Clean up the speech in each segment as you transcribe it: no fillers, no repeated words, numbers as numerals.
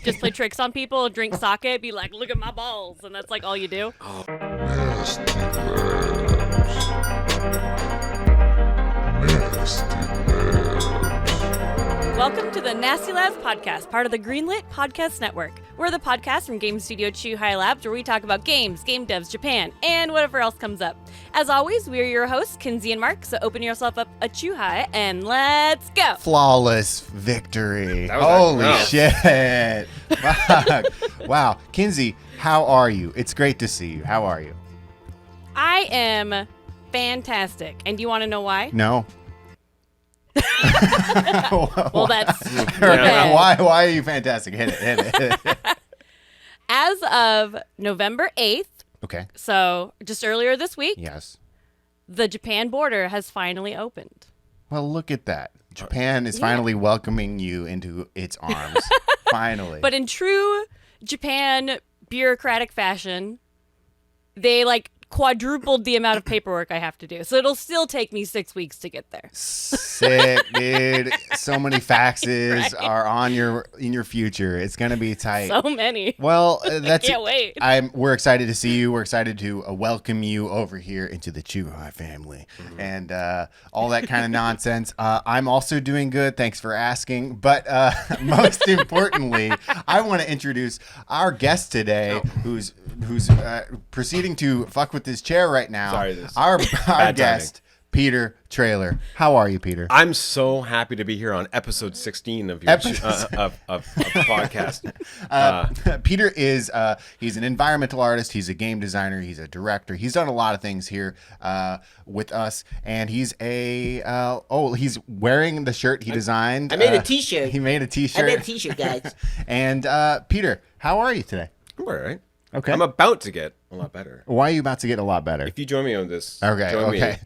Just play tricks on people, drink sake, be like, look at my balls, and that's like all you do. Welcome to the Nasty Labs podcast, part of the Greenlit Podcast Network. We're the podcast from game studio Chuhai Labs, where we talk about games, game devs, Japan, and whatever else comes up. As always, we are your hosts, Kinsey and Mark, so open yourself up a Chuhai and let's go. Flawless victory. Holy shit. Fuck. Wow. Kinsey, how are you? It's great to see you. How are you? I am fantastic. And do you want to know why? No. Well, that's Why are you fantastic? Hit it. As of November 8th, Okay. so just earlier this week, Yes. the Japan border has finally opened. Well, look at that. Japan is finally welcoming you into its arms. Finally. But in true Japan bureaucratic fashion, they quadrupled the amount of paperwork I have to do. So it'll still take me 6 weeks to get there. Sick, dude. So many faxes are in your future. It's gonna be tight. So many. Well, that's. I can't wait. We're excited to see you. We're excited to welcome you over here into the Chuhai family and all that kind of nonsense. I'm also doing good. Thanks for asking. But most importantly, I want to introduce our guest today, who's proceeding to fuck with his chair right now. Sorry, our guest, Peter Traylor. How are you, Peter? I'm so happy to be here on episode 16 of your of the podcast. Peter is he's an environmental artist. He's a game designer. He's a director. He's done a lot of things here with us, and he's he's wearing the shirt he designed. I made a T-shirt. He made a T-shirt. I made a T-shirt, guys. And Peter, how are you today? I'm all right. Okay. I'm about to get a lot better. Why are you about to get a lot better? If you join me on this,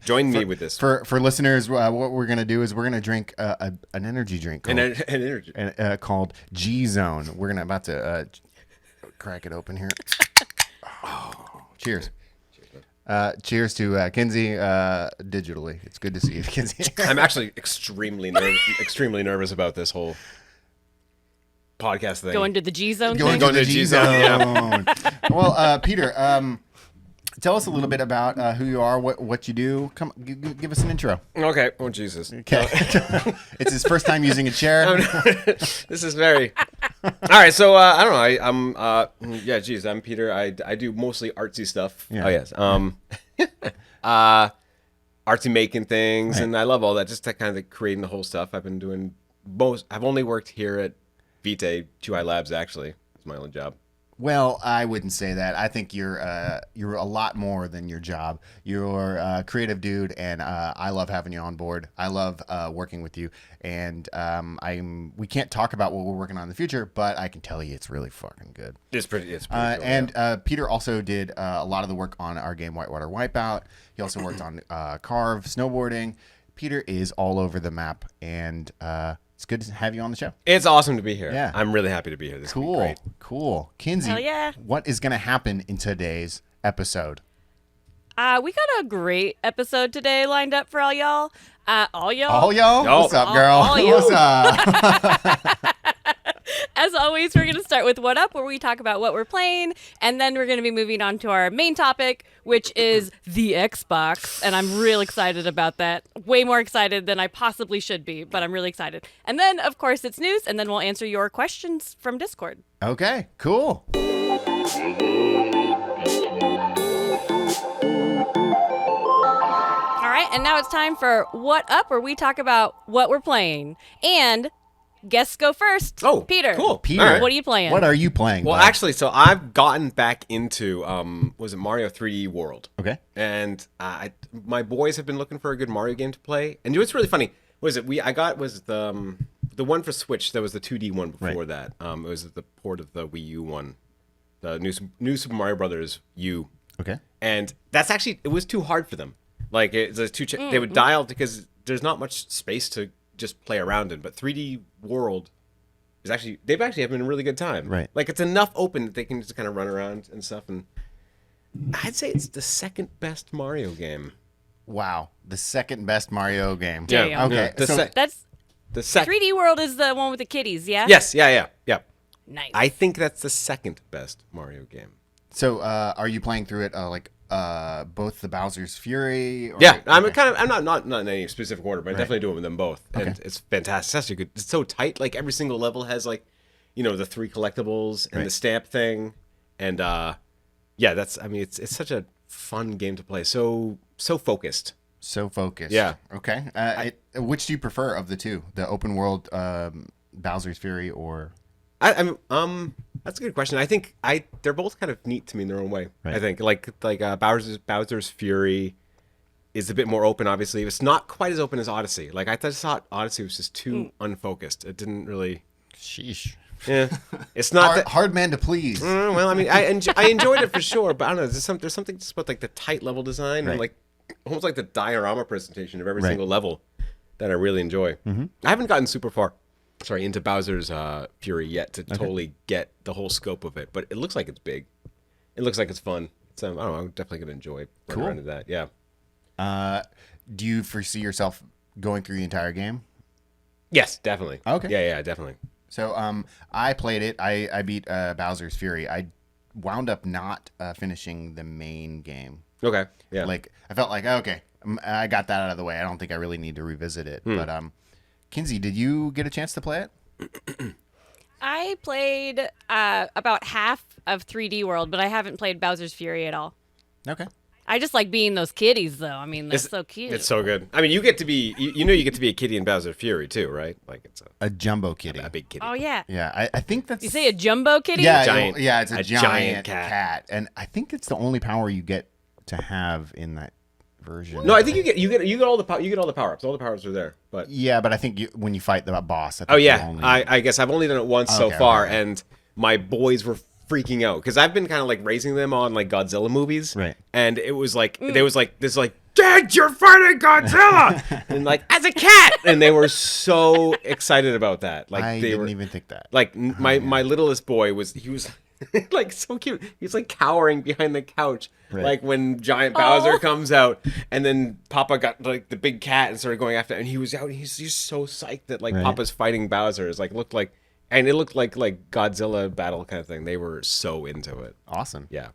join me with this. For listeners, what we're gonna do is we're gonna drink an energy drink called, an energy called G Zone. We're about to crack it open here. Cheers. Cheers to Kinsey digitally. It's good to see you, Kinsey. I'm actually extremely nervous about this whole podcast thing. Going to the G Zone. Going to the G Zone. Yeah. Well, Peter, tell us a little bit about who you are, what you do. Come, give us an intro. Okay. Oh Jesus. Okay. It's his first time using a chair. This is very. All right. So I don't know. I'm Peter. I do mostly artsy stuff. Yeah. Oh yes. Artsy making things, Right. and I love all that. Just that kind of creating the whole stuff. I've been doing most. I've only worked here at Vitae Chuhai Labs. Actually, it's my only job. Well, I wouldn't say that. I think you're a lot more than your job. You're a creative dude, and I love having you on board. I love working with you, and we can't talk about what we're working on in the future, but I can tell you it's really fucking good. It's pretty cool, and yeah. Peter also did a lot of the work on our game Whitewater Wipeout. He also worked on Carve, Snowboarding. Peter is all over the map, and it's good to have you on the show. It's awesome to be here. Yeah. I'm really happy to be here. This is great. Cool. Kinsey, Hell yeah. What is going to happen in today's episode? We got a great episode today lined up for all y'all. All y'all? All y'all? Yo. What's up, girl? All y'all. What's up? As always, we're going to start with What Up, where we talk about what we're playing, and then we're going to be moving on to our main topic, which is the Xbox, and I'm real excited about that. Way more excited than I possibly should be, but I'm really excited. And then, of course, it's news, and then we'll answer your questions from Discord. Okay, cool. All right, and now it's time for What Up, where we talk about what we're playing. And guests go first. Oh, Peter. cool. Peter, All right. What are you playing? What are you playing? Well, bud? actually, so I've gotten back into was it Mario 3D World? Okay. And my boys have been looking for a good Mario game to play. And you know what's really funny? Was the one for Switch. That was the 2D one before that. It was the port of the Wii U one, the new Super Mario Brothers U. Okay. And that's actually, it was too hard for them. Like they would dial because there's not much space to just play around in. But 3D World is actually, they've actually having a really good time. Right. Like it's enough open that they can just kind of run around and stuff. And I'd say it's the second best Mario game. Wow, the second best Mario game. Yeah. Okay. Yeah. So That's The second. 3D World is the one with the kitties, yeah? Yes. Yeah. Nice. I think that's the second best Mario game. So, are you playing through it both the Bowser's Fury? Or, Yeah, okay. I'm not in any specific order, but I definitely do it with them both, and it's fantastic. It's actually good. It's so tight. Like every single level has like, the 3 collectibles and the stamp thing, and it's such a fun game to play. So focused. So focused. Yeah. Okay. Which do you prefer of the two? The open world Bowser's Fury or? That's a good question. I think they're both kind of neat to me in their own way. Right. I think like Bowser's Fury is a bit more open. Obviously, it's not quite as open as Odyssey. Like I just thought Odyssey was just too unfocused. It didn't really. Sheesh. Yeah, it's not hard man to please. Well, I mean, I enjoyed it for sure, but I don't know. There's something just about like the tight level design and like almost like the diorama presentation of every single level that I really enjoy. Mm-hmm. I haven't gotten super far. Into Bowser's Fury yet to totally get the whole scope of it, but it looks like it's big. It looks like it's fun. So I don't know. I'm definitely gonna enjoy running around to that. Yeah. Do you foresee yourself going through the entire game? Yes, definitely. Okay. Yeah, definitely. So I played it. I beat Bowser's Fury. I wound up not finishing the main game. Okay. Yeah. Like I felt like okay, I got that out of the way. I don't think I really need to revisit it. But Kinsey, did you get a chance to play it? I played about half of 3D World, but I haven't played Bowser's Fury at all. Okay. I just like being those kitties, though. I mean, they're so cute. It's so good. I mean, you get to be, you get to be a kitty in Bowser Fury too, right? Like it's a jumbo kitty, a big kitty. Oh yeah. Yeah, I think that's. You say a jumbo kitty? Yeah, Giant- it's a giant cat, and I think it's the only power you get to have in that version. No, I think you get all the power ups. All the powers are there, but yeah, but I think when you fight the boss. I think oh yeah, only... I guess I've only done it once so far, and my boys were freaking out because I've been kind of like raising them on like Godzilla movies, right? And it was like there was like this like, Dad, you're fighting Godzilla, and like as a cat, and they were so excited about that. Like I they didn't were, even think that. Like my littlest boy was like so cute. He's like cowering behind the couch, like when giant Bowser comes out, and then Papa got like the big cat and started going after it, and he was out. And he's just so psyched that like Papa's fighting Bowser. It looked like Godzilla battle kind of thing. They were so into it. Awesome. Yeah.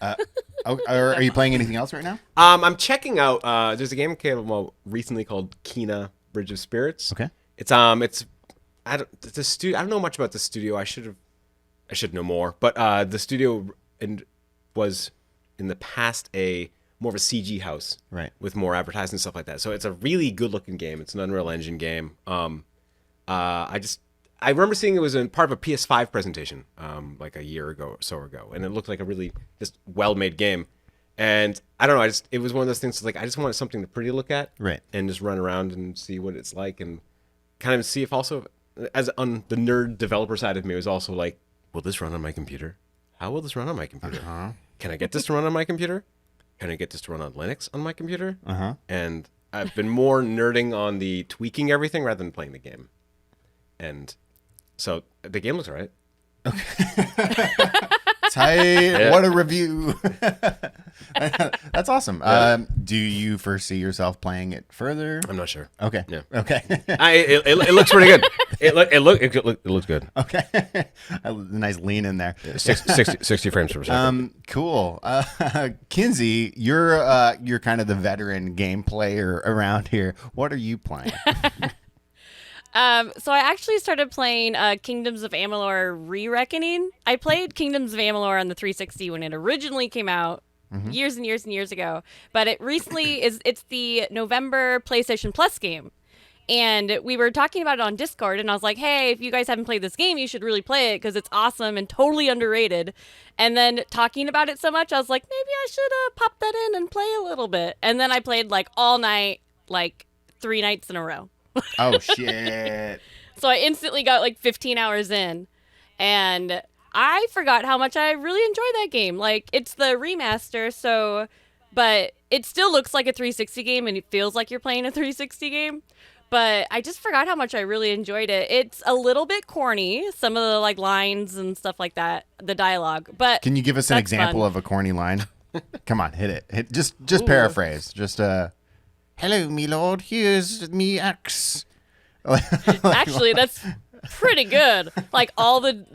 Are you playing anything else right now? I'm checking out. There's a game came out recently called Kena Bridge of Spirits. Okay. It's I don't know much about the studio. I should know more. But the studio was in the past more of a CG house, right, with more advertising and stuff like that. So it's a really good looking game. It's an Unreal Engine game. I remember seeing it was in part of a PS5 presentation, like a year ago or so ago, and it looked like a really just well-made game. And I don't know, it was one of those things like I just wanted something to pretty look at, right, and just run around and see what it's like, and kind of see if also, as on the nerd developer side of me, was also like, will this run on my computer? How will this run on my computer? Uh-huh. Can I get this to run on my computer? Can I get this to run on Linux on my computer? Uh-huh. And I've been more nerding on the tweaking everything rather than playing the game. And so the game looks alright. Okay. Tight. What a review. That's awesome. Yeah. Do you foresee yourself playing it further? I'm not sure. Okay. Yeah. Okay. It looks pretty good. It looks good. Okay. A nice lean in there. 60 frames per second. Cool. Kinsey, you're kind of the veteran game player around here. What are you playing? So I actually started playing Kingdoms of Amalur Re-Reckoning. I played Kingdoms of Amalur on the 360 when it originally came out years and years and years ago. But it recently it's the November PlayStation Plus game. And we were talking about it on Discord, and I was like, hey, if you guys haven't played this game, you should really play it because it's awesome and totally underrated. And then talking about it so much, I was like, maybe I should pop that in and play a little bit. And then I played like all night, like 3 nights in a row. Oh, shit. So I instantly got like 15 hours in, and I forgot how much I really enjoyed that game. Like, it's the remaster, but it still looks like a 360 game, and it feels like you're playing a 360 game. But I just forgot how much I really enjoyed it. It's a little bit corny, some of the like lines and stuff like that, the dialogue. But can you give us an example fun. of a corny line? Come on, hit it. Just paraphrase. Just hello, me lord. Here's me axe. Actually, pretty good. Like all the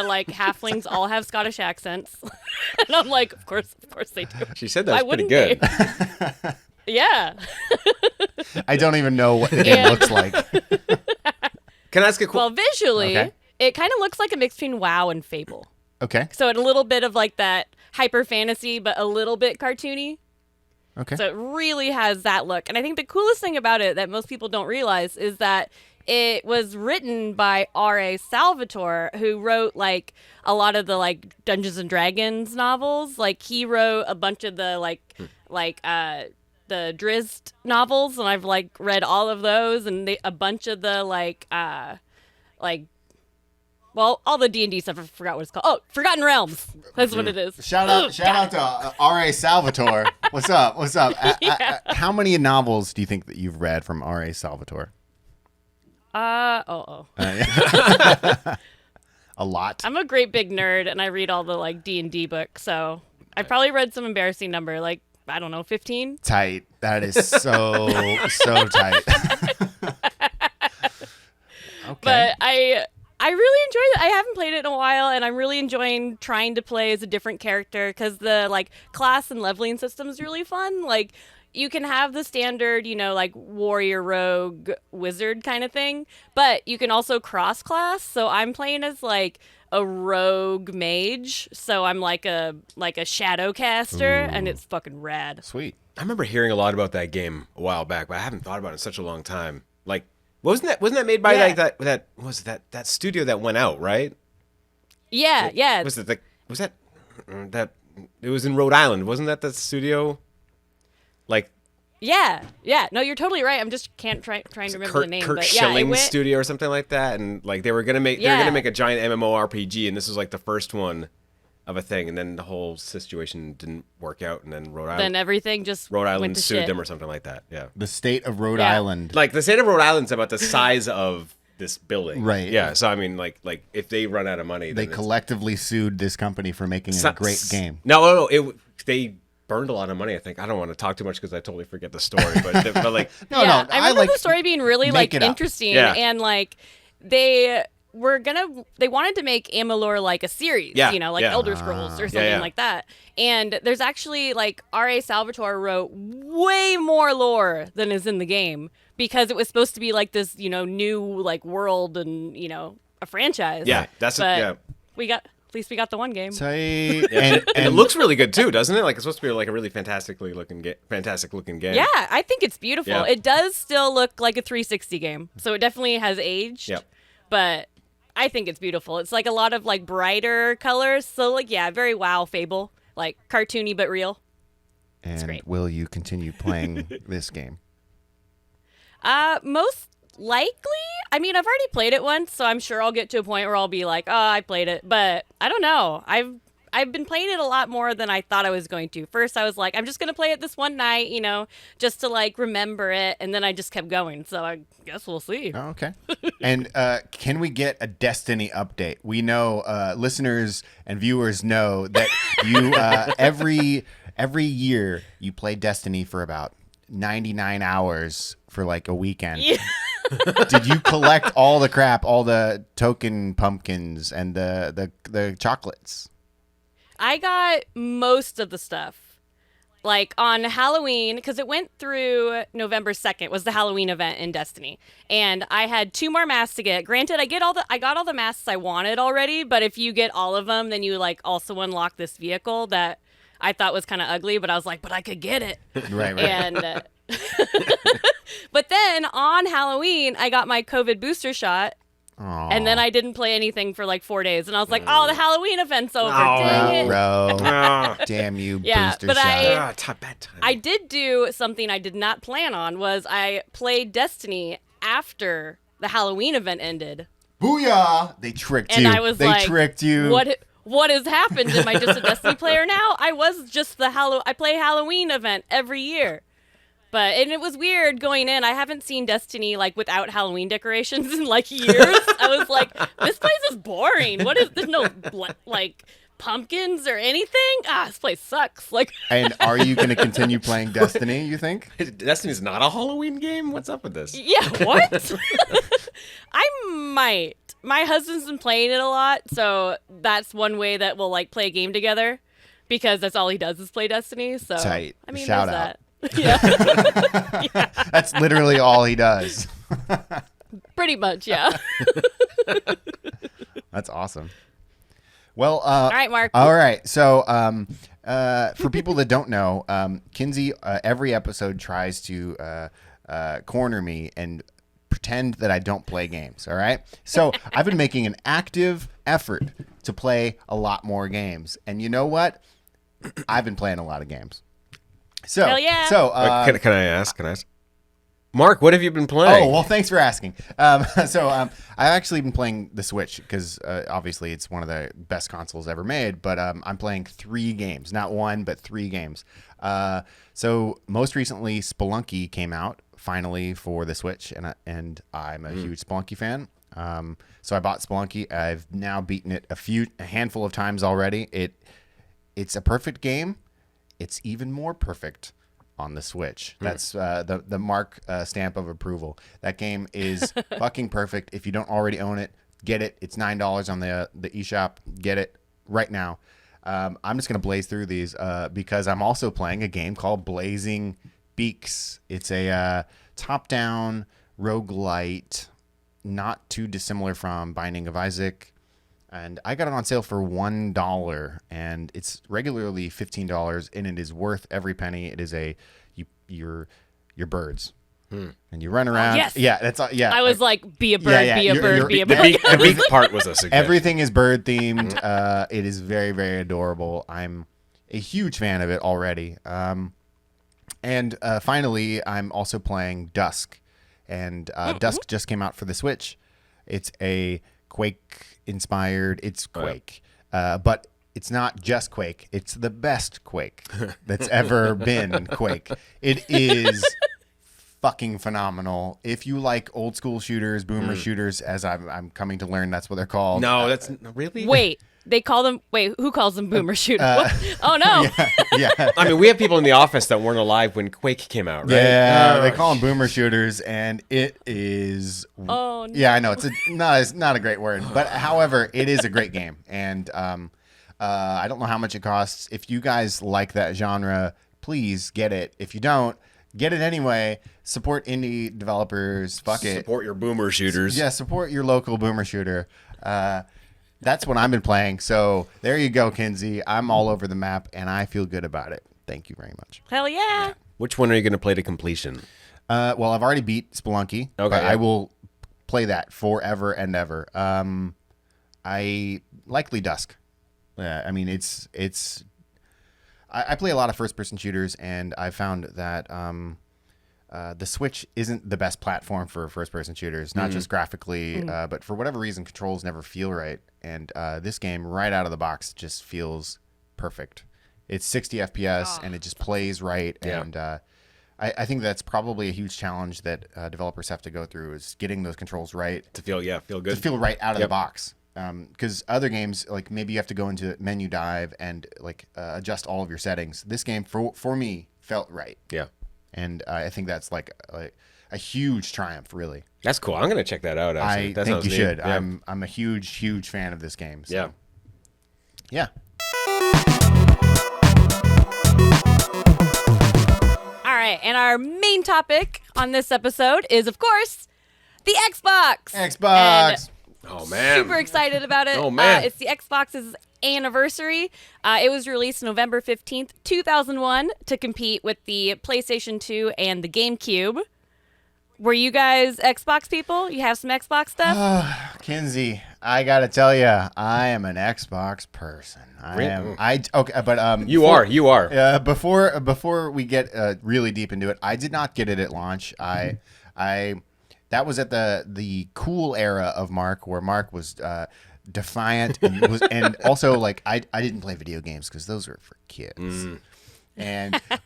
like halflings all have Scottish accents, and I'm like, of course they do. She said that was pretty wouldn't good. they? Yeah. I don't even know what the game looks like. Can I ask a Well, visually, Okay. it kind of looks like a mix between WoW and Fable. Okay. So it a little bit of like that hyper fantasy, but a little bit cartoony. Okay. So it really has that look. And I think the coolest thing about it that most people don't realize is that it was written by R.A. Salvatore, who wrote like a lot of the like Dungeons and Dragons novels. Like he wrote a bunch of the the Drizzt novels, and I've like read all of those, and a bunch of the all the D&D stuff. I forgot what it's called. Oh, Forgotten Realms. That's what it is. Shout out to R.A. Salvatore. What's up? Yeah. How many novels do you think that you've read from R.A. Salvatore? A lot. I'm a great big nerd, and I read all the like D&D books, so I probably read some embarrassing number, like I don't know, 15. Tight. That is so tight. Okay. But I really enjoy it. I haven't played it in a while, and I'm really enjoying trying to play as a different character because the like class and leveling system is really fun. Like you can have the standard, like warrior, rogue, wizard kind of thing, but you can also cross class. So I'm playing as like a rogue mage, so I'm like a shadow caster, and it's fucking rad. Sweet. I remember hearing a lot about that game a while back, but I haven't thought about it in such a long time. Like, wasn't that made by like that studio that went out, right? Yeah. It was in Rhode Island, wasn't that the studio? Like, Yeah. No, you're totally right. I'm just trying to remember the name. Kirk but yeah, Schilling's studio or something like that, and like they were gonna make a giant MMORPG, and this was like the first one of a thing, and then the whole situation didn't work out, and then Rhode Then everything just Rhode went Island to sued shit. them or something like that. Yeah, The state of Rhode Yeah. Island. like the state of Rhode Island's about the size of this building, Right. Yeah, so I mean, like if they run out of money, They then collectively sued this company for making a great game. No, they burned a lot of money. I think I don't want to talk too much because I totally forget the story, but like No, I remember the story being really like make it up. interesting, Yeah. and like they wanted to make Amalur like a series, Yeah, like yeah. Elder Scrolls or something yeah. like that. And there's actually like R.A. Salvatore wrote way more lore than is in the game because it was supposed to be like this, new like world and a franchise. Yeah, But at least we got the one game. Tight. and it looks really good too, doesn't it? Like it's supposed to be like a really fantastic looking game. Yeah, I think it's beautiful. Yeah. It does still look like a 360 game, so it definitely has aged. Yep. But I think it's beautiful. It's like a lot of like brighter colors. So like very WoW Fable, like cartoony but real. And great. will you continue playing this game? Most likely. I mean, I've already played it once, so I'm sure I'll get to a point where I'll be like, oh, I played it. But I don't know. I've been playing it a lot more than I thought I was going to. First, I was like, I'm just going to play it this one night, just to like remember it. And then I just kept going. So I guess we'll see. Oh, okay. And can we get a Destiny update? We know listeners and viewers know that you every year you play Destiny for about 99 hours for like a weekend. Yeah. Did you collect all the crap, all the token pumpkins and the chocolates? I got most of the stuff. Like on Halloween, because it went through November 2nd was the Halloween event in Destiny. And I had 2 more masks to get. Granted, I got all the masks I wanted already, but if you get all of them, then you like also unlock this vehicle that I thought was kind of ugly, but I was like, but I could get it. Right. And but then on Halloween, I got my COVID booster shot. Aw. And then I didn't play anything for like 4 days. And I was like, oh, the Halloween event's over. Dang it. Bro. Ah, Damn you, Yeah, booster but shot. bad time. I did do something I did not plan on was I played Destiny after the Halloween event ended. Booyah! They tricked And you. I was they like, tricked you. What has happened? Am I just a Destiny player now? I was just I play Halloween event every year. And it was weird going in. I haven't seen Destiny like without Halloween decorations in like years. I was like, this place is boring. There's no like pumpkins or anything? This place sucks. Like, And are you going to continue playing Destiny, you think? Destiny's not a Halloween game? What's up with this? yeah, what? I might. My husband's been playing it a lot, so that's one way that we'll like play a game together because that's all he does is play Destiny. So Tight. I mean, Shout there's out. that. Yeah. That's literally all he does. Pretty much, yeah. That's awesome. Well, All right, Mark. All right. So, for people that don't know, Kinsey, every episode tries to corner me and pretend that I don't play games. All right. So I've been making an active effort to play a lot more games, and you know what? I've been playing a lot of games. So, Hell yeah. So, Can I ask? Mark, what have you been playing? oh, well, thanks for asking. I've actually been playing the Switch because obviously it's one of the best consoles ever made, but I'm playing 3 games, not 1, but 3 games. So most recently, Spelunky came out finally for the Switch, and I'm a huge Spelunky fan. So I bought Spelunky. I've now beaten it a handful of times already. It's a perfect game. It's even more perfect on the Switch. That's the Mark stamp of approval. That game is fucking perfect. If you don't already own it, get it. It's $9 on the eShop. Get it right now. I'm just gonna blaze through these because I'm also playing a game called Blazing Beaks. It's a top-down roguelite, not too dissimilar from Binding of Isaac. And I got it on sale for $1, and it's regularly $15, and it is worth every penny. It is you're birds, and you run around. Yes. Yeah, that's all. Yeah, I was like, be a bird, yeah, be a you're- bird, you're- be a the bird. The beak part was a suggestion. everything is bird themed. It is very, very adorable. I'm a huge fan of it already. And finally, I'm also playing Dusk, and Dusk just came out for the Switch. It's a Quake-inspired. It's Quake, but it's not just Quake. It's the best Quake that's ever been Quake. It is fucking phenomenal. If you like old school shooters, boomer shooters, as I'm coming to learn, that's what they're called. No, that's really. Wait, they call them. Wait, who calls them boomer shooters? What? Oh no. Yeah. I mean, we have people in the office that weren't alive when Quake came out, right? Yeah, they call them boomer shooters, and it is. Oh no. Yeah, I know it's not a great word, but however, it is a great game, and I don't know how much it costs. If you guys like that genre, please get it. If you don't, get it anyway. Support indie developers. Fuck it. Support your boomer shooters. Yeah, support your local boomer shooter. That's what I've been playing. So there you go, Kinsey. I'm all over the map, and I feel good about it. Thank you very much. Hell yeah. Which one are you going to play to completion? Well, I've already beat Spelunky. Okay, but yeah. I will play that forever and ever. I likely Dusk. I mean, it's. I play a lot of first-person shooters, and I found that the Switch isn't the best platform for first-person shooters, not just graphically, but for whatever reason, controls never feel right. And this game, right out of the box, just feels perfect. It's 60 FPS, and it just plays right. Yeah. And I think that's probably a huge challenge that developers have to go through is getting those controls right To feel to good. feel right out of the Yep. box. Because other games, like maybe you have to go into menu dive and like adjust all of your settings. This game, for me, felt right. Yeah. And I think that's like a huge triumph, really. That's cool. I'm going to check that out, actually. I That think sounds you neat. should. Yeah. I'm a huge fan of this game. So. Yeah. Yeah. All right, and our main topic on this episode is, of course, the Xbox. Xbox. Oh, man. Super excited about it. Oh, man. It's the Xbox's anniversary. It was released November 15th, 2001 to compete with the PlayStation 2 and the GameCube. Were you guys Xbox people? You have some Xbox stuff? Kinsey, I gotta tell you, I am an Xbox person. Okay, but You are. Before we get really deep into it, I did not get it at launch. That was at the cool era of Mark, where Mark was defiant and also like I didn't play video games because those were for kids.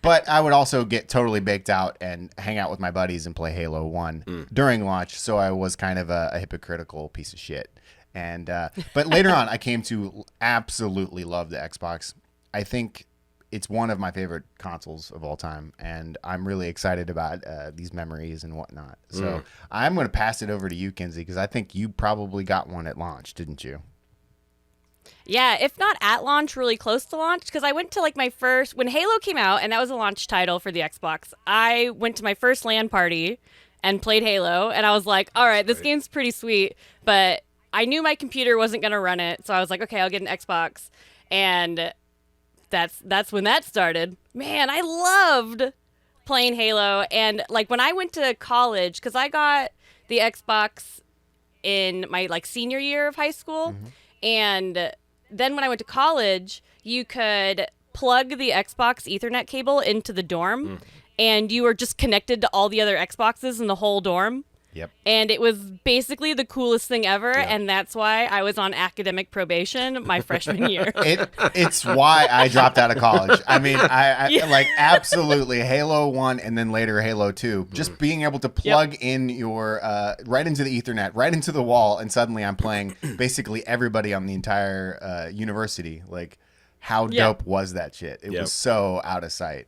But I would also get totally baked out and hang out with my buddies and play Halo 1 during launch. So I was kind of a hypocritical piece of shit. And but later on, I came to absolutely love the Xbox. I think it's one of my favorite consoles of all time, and I'm really excited about these memories and whatnot. So I'm going to pass it over to you, Kinsey, because I think you probably got one at launch, didn't you? Yeah, if not at launch, really close to launch, because I went to like my first, when Halo came out, and that was a launch title for the Xbox, I went to my first LAN party and played Halo, and I was like, all right, this game's pretty sweet, but I knew my computer wasn't going to run it, so I was like, okay, I'll get an Xbox, and that's when that started. Man, I loved playing Halo. And like when I went to college, because I got the Xbox in my like senior year of high school, and then when I went to college, you could plug the Xbox Ethernet cable into the dorm, and you were just connected to all the other Xboxes in the whole dorm. Yep. And it was basically the coolest thing ever, and that's why I was on academic probation my freshman year. It's why I dropped out of college. I mean, I like absolutely Halo 1 and then later Halo 2. Just being able to plug in your right into the Ethernet, right into the wall, and suddenly I'm playing basically everybody on the entire university. Like, how dope was that shit? It was so out of sight.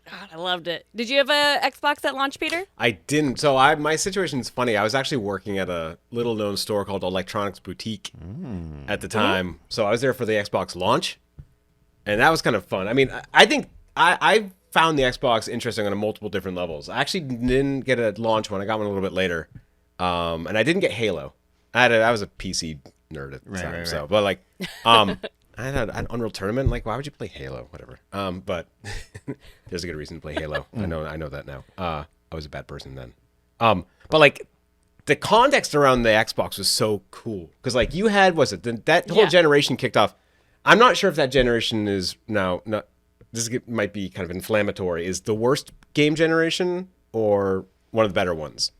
God, I loved it. Did you have a Xbox at launch, Peter? I didn't. So my situation's funny. I was actually working at a little-known store called Electronics Boutique at the time. So I was there for the Xbox launch, and that was kind of fun. I mean, I think I found the Xbox interesting on multiple different levels. I actually didn't get it at launch one. I got one a little bit later, and I didn't get Halo. I was a PC nerd at the time. So, but like, I had an Unreal Tournament. Like, why would you play Halo? Whatever. But there's a good reason to play Halo. I know that now. I was a bad person then. But like, the context around the Xbox was so cool because like you had that whole generation kicked off. I'm not sure if that generation is now not. This might be kind of inflammatory. Is the worst game generation or one of the better ones?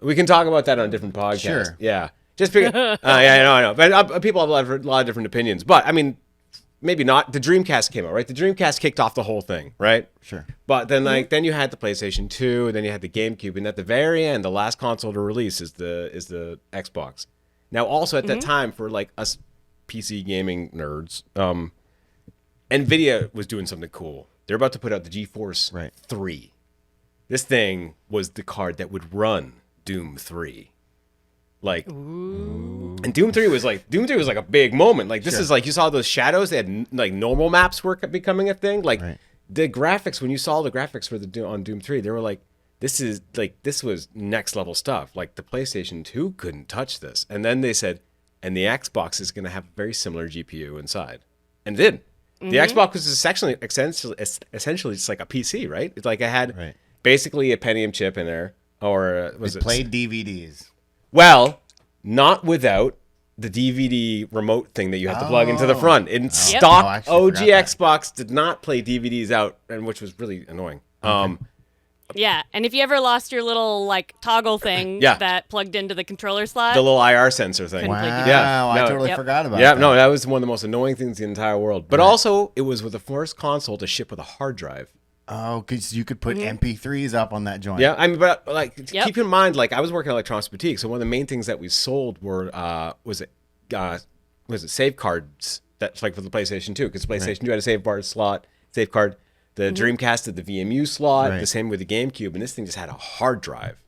We can talk about that on a different podcast. Sure. Yeah. Just because, I know. But people have a lot of different opinions. But I mean, maybe not. The Dreamcast came out, right? The Dreamcast kicked off the whole thing, right? Sure. But then, then you had the PlayStation 2, and then you had the GameCube, and at the very end, the last console to release is the Xbox. Now, also at that time, for like us PC gaming nerds, NVIDIA was doing something cool. They're about to put out the GeForce 3. This thing was the card that would run Doom 3. Like, and Doom 3 was like a big moment. Like, this is like, you saw those shadows. They had like normal maps were becoming a thing. Like the graphics, when you saw the graphics for on Doom 3, they were like, this was next level stuff. Like the PlayStation 2 couldn't touch this. And then they said, and the Xbox is going to have a very similar GPU inside. And it did. The Xbox was essentially just like a PC, right? It's like it had basically a Pentium chip in there, or was it played DVDs? Well, not without the DVD remote thing that you have to plug into the front. In stock, OG Xbox did not play DVDs out, and which was really annoying. Yeah, and if you ever lost your little like toggle thing that plugged into the controller slot, the little IR sensor thing. Wow, I totally forgot about that. Yeah, no, that was one of the most annoying things in the entire world. But also, it was with the first console to ship with a hard drive. Oh, because you could put MP3s up on that joint. Yeah, I mean, but like, keep in mind, like, I was working at Electronics Boutique, so one of the main things that we sold were was it save cards that like for the PlayStation 2, because PlayStation 2 had a save card. The Dreamcast had the VMU slot. The same with the GameCube, and this thing just had a hard drive.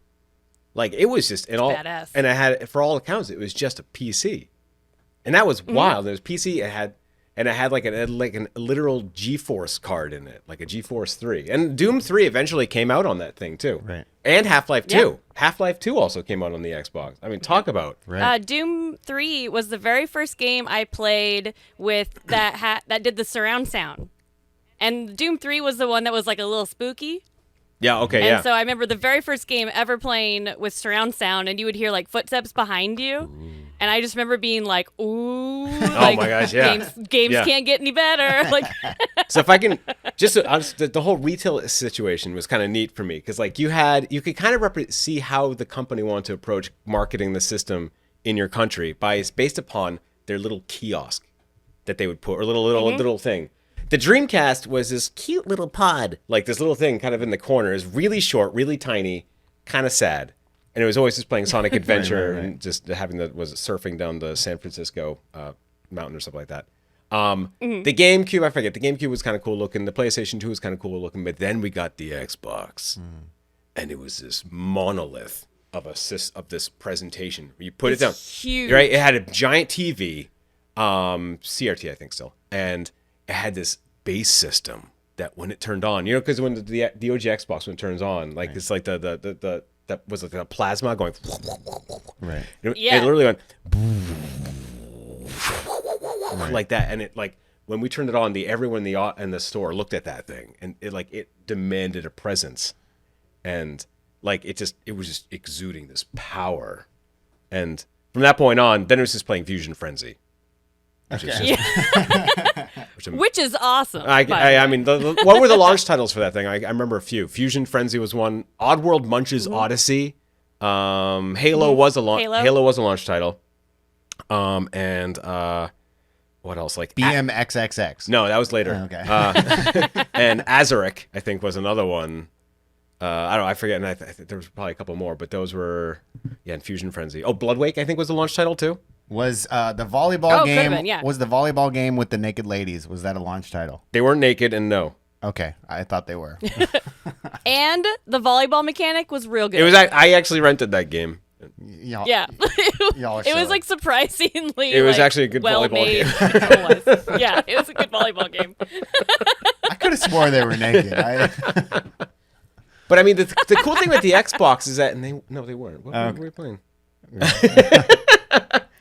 Like, it was just badass. And it had, for all accounts, it was just a PC, and that was wild. It was PC. It had like a literal GeForce card in it, like a GeForce 3. And Doom 3 eventually came out on that thing too. Right. And Half-Life 2. Yeah. Half-Life 2 also came out on the Xbox. I mean, talk about. Doom 3 was the very first game I played with that did the surround sound. And Doom 3 was the one that was like a little spooky. Yeah, okay, and so I remember the very first game ever playing with surround sound, and you would hear like footsteps behind you. And I just remember being like, ooh. Like, oh my gosh, yeah. Games can't get any better. Like, so if I can, the whole retail situation was kind of neat for me. Because like you could kind of see how the company wanted to approach marketing the system in your country based upon their little kiosk that they would put, or little thing. The Dreamcast was this cute little pod, like this little thing kind of in the corner. It was really short, really tiny, kind of sad. And it was always just playing Sonic Adventure and just having surfing down the San Francisco mountain or something like that. The GameCube, I forget. The GameCube was kind of cool looking. The PlayStation 2 was kind of cool looking. But then we got the Xbox, and it was this monolith of this presentation. You put it down, huge. right? It had a giant TV, CRT, I think still, and it had this base system that when it turned on, because when the OG Xbox when it turns on, like it's like the that was like a plasma going, Right. It Yeah. literally went like that, and it like when we turned it on, everyone in the store looked at that thing, and it demanded a presence, and like it was just exuding this power, and from that point on, then it was just playing Fusion Frenzy, which is just, Which is awesome. I mean, what were the launch titles for that thing? I remember a few. Fusion Frenzy was one. Oddworld Munch's Odyssey. Halo was a launch title. And what else? Like BMXXX. No, that was later. Oh, okay. And Azaric, I think, was another one. I don't know. I forget. And there was probably a couple more, but those were and Fusion Frenzy. Oh, Bloodwake, I think, was the launch title too. Was the volleyball game? Been, yeah. Was the volleyball game with the naked ladies? Was that a launch title? They weren't naked, and no. Okay, I thought they were. And the volleyball mechanic was real good. It was. I actually rented that game. Y'all, Yeah. y'all are It was silly. like surprisingly. It was like, actually a good volleyball well-made. game. It was. Yeah, it was a good volleyball game. I could have swore they were naked. But I mean, the cool thing with the Xbox is that, they weren't. What were we playing?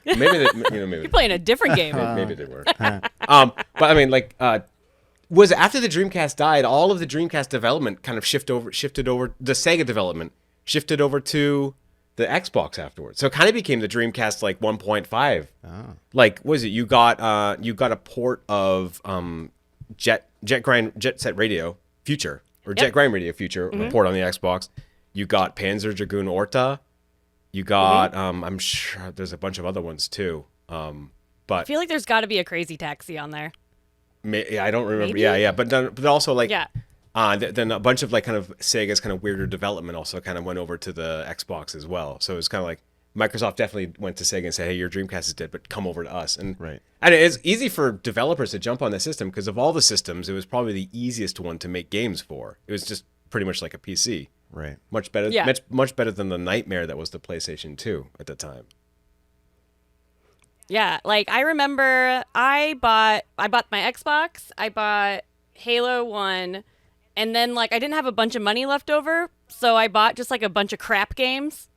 Maybe You're playing a different game. maybe they were. But I mean, like, was after the Dreamcast died, all of the Dreamcast development kind of shifted over. The Sega development shifted over to the Xbox afterwards. So it kind of became the Dreamcast like 1.5. Oh. Like, what was it? You got a port of Jet Set Radio Future or Jet Grind Radio Future, a port on the Xbox. You got Panzer Dragoon Orta. You got I'm sure there's a bunch of other ones too. But I feel like there's got to be a Crazy Taxi on there. I don't remember. Maybe? Yeah. But also like Yeah. then a bunch of like kind of Sega's kind of weirder development also kind of went over to the Xbox as well. So it was kind of like Microsoft definitely went to Sega and said, "Hey, your Dreamcast is dead, but come over to us." And Right. And it's easy for developers to jump on the system because of all the systems, it was probably the easiest one to make games for. It was just pretty much like a PC. Right. Much better. Yeah. Much better than the nightmare that was the PlayStation 2 at the time. Yeah, like I remember I bought my Xbox, I bought Halo 1, and then like I didn't have a bunch of money left over, so I bought just like a bunch of crap games.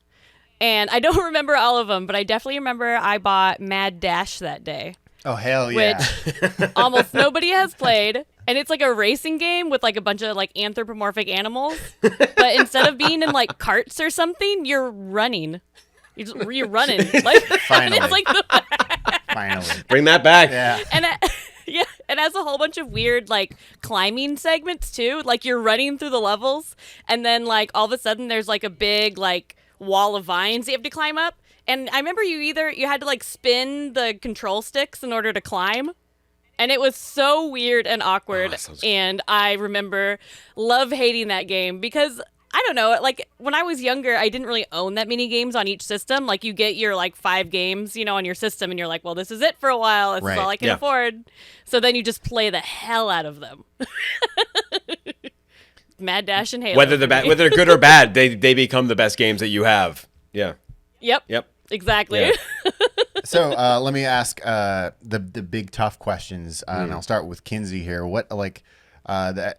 And I don't remember all of them, but I definitely remember I bought Mad Dash that day, Oh hell yeah! which almost nobody has played. And it's like a racing game with like a bunch of like anthropomorphic animals, but instead of being in like carts or something, you're running. You're running. Like Finally. it's like Finally. Bring that back. Yeah. and yeah, it has a whole bunch of weird like climbing segments too. Like you're running through the levels, and then like all of a sudden there's like a big like wall of vines you have to climb up. And I remember you had to like spin the control sticks in order to climb. And it was so weird and awkward. And I remember hating that game because I don't know, like when I was younger, I didn't really own that many games on each system. Like you get your like 5 games, on your system and you're like, well, this is it for a while. This is all I can afford. So then you just play the hell out of them. Mad Dash and Halo. Whether they're good or bad, they become the best games that you have. Yeah. Yep. Exactly. Yeah. So let me ask the big tough questions, and I'll start with Kinsey here. What the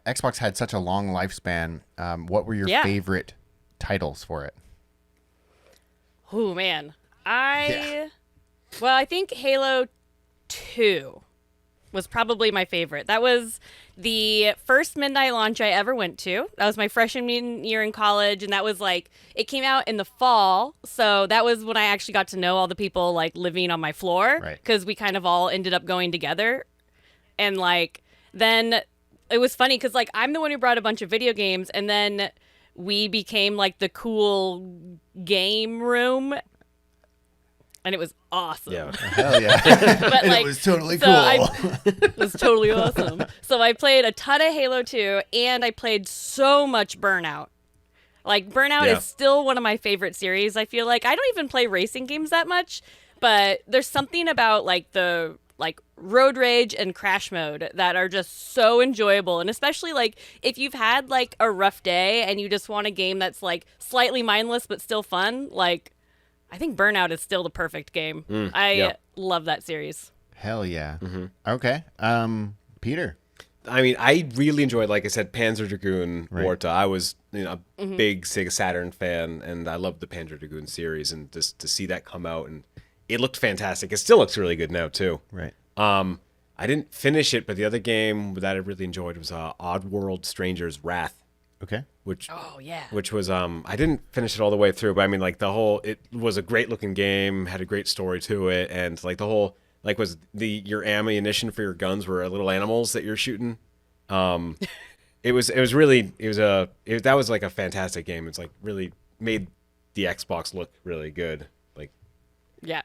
Xbox had such a long lifespan. What were your favorite titles for it? Oh man, I think Halo 2 was probably my favorite. That was the first midnight launch I ever went to. That was my freshman year in college, and that was like, it came out in the fall, so that was when I actually got to know all the people like living on my floor, Right. because we kind of all ended up going together. And like then it was funny because like I'm the one who brought a bunch of video games, and then we became like the cool game room. And it was awesome. Yeah. Hell yeah! But, like, it was totally so cool. It was totally awesome. So I played a ton of Halo 2, and I played so much Burnout. Like, Burnout is still one of my favorite series, I feel like. I don't even play racing games that much, but there's something about, like, the like road rage and crash mode that are just so enjoyable. And especially like if you've had like a rough day and you just want a game that's like slightly mindless but still fun, like I think Burnout is still the perfect game. I love that series. Hell yeah. Okay. Peter. I mean, I really enjoyed, like I said, Panzer Dragoon Warta. I was a big Sega Saturn fan, and I loved the Panzer Dragoon series, and just to see that come out, and it looked fantastic. It still looks really good now, too. Right. I didn't finish it, but the other game that I really enjoyed was Oddworld Stranger's Wrath. Okay. Which which was I didn't finish it all the way through, but I mean, like it was a great looking game, had a great story to it, and like the whole was your ammunition for your guns were little animals that you're shooting. That was like a fantastic game. It's like really made the Xbox look really good. Like yeah.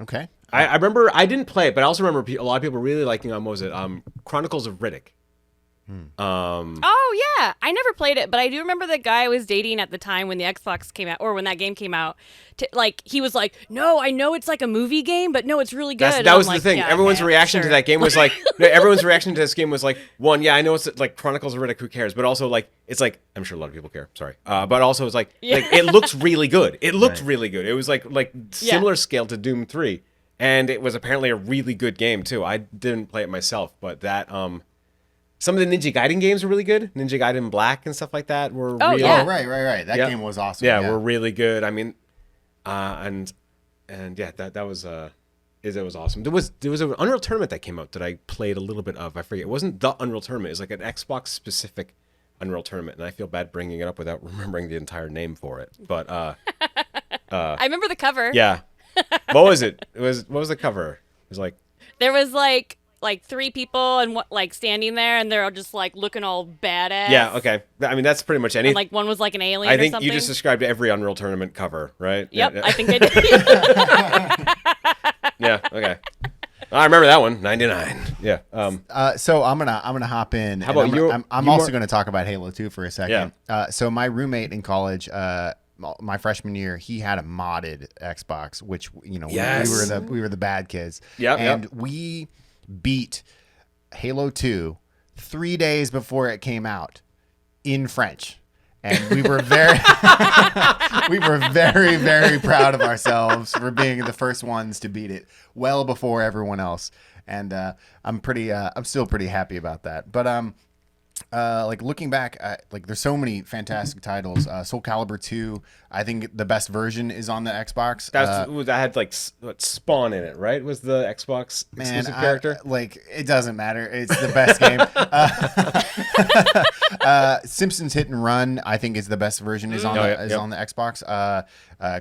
Okay. I remember I didn't play it, but I also remember a lot of people really liking what was it? Chronicles of Riddick. Oh yeah, I never played it, but I do remember the guy I was dating at the time when the Xbox came out, or when that game came out. He was like, "No, I know it's like a movie game, but no, it's really good." That was the thing. Everyone's reaction to that game was like, everyone's reaction to this game was like, one, yeah, I know it's like Chronicles of Riddick, who cares? But also like, it's like, I'm sure a lot of people care. Sorry, but also it's like it looks really good. It looked really good. It was like similar scale to Doom 3, and it was apparently a really good game too. I didn't play it myself, but that some of the Ninja Gaiden games were really good. Ninja Gaiden Black and stuff like that were really... yeah. Oh, right. That game was awesome. Yeah, were really good. I mean, and yeah, that was it was awesome. There was an Unreal Tournament that came out that I played a little bit of. I forget. It wasn't the Unreal Tournament. It was like an Xbox specific Unreal Tournament, and I feel bad bringing it up without remembering the entire name for it. But I remember the cover. Yeah. What was it? What was the cover? It was like there was like three people and like standing there, and they're all just like looking all badass. Yeah, okay. I mean, that's pretty much anything. And like one was like an alien. I think or something. you just described every Unreal Tournament cover, right? Yep, Yeah. I think I did. Yeah. Okay. I remember that one. 99. Yeah. So I'm gonna hop in. How about you? I'm also gonna talk about Halo 2 for a second. Yeah. So my roommate in college, my freshman year, he had a modded Xbox, which we were the bad kids. Yeah. And we beat Halo 2 3 days before it came out in French. And we were very very proud of ourselves for being the first ones to beat it well before everyone else. And I'm still pretty happy about that. But like looking back, there's so many fantastic titles. Soul Calibur 2, I think the best version is on the Xbox. That had like Spawn in it, right? Was the Xbox exclusive character? It doesn't matter. It's the best game. Simpsons Hit and Run, I think, is the best version. Is on the Xbox.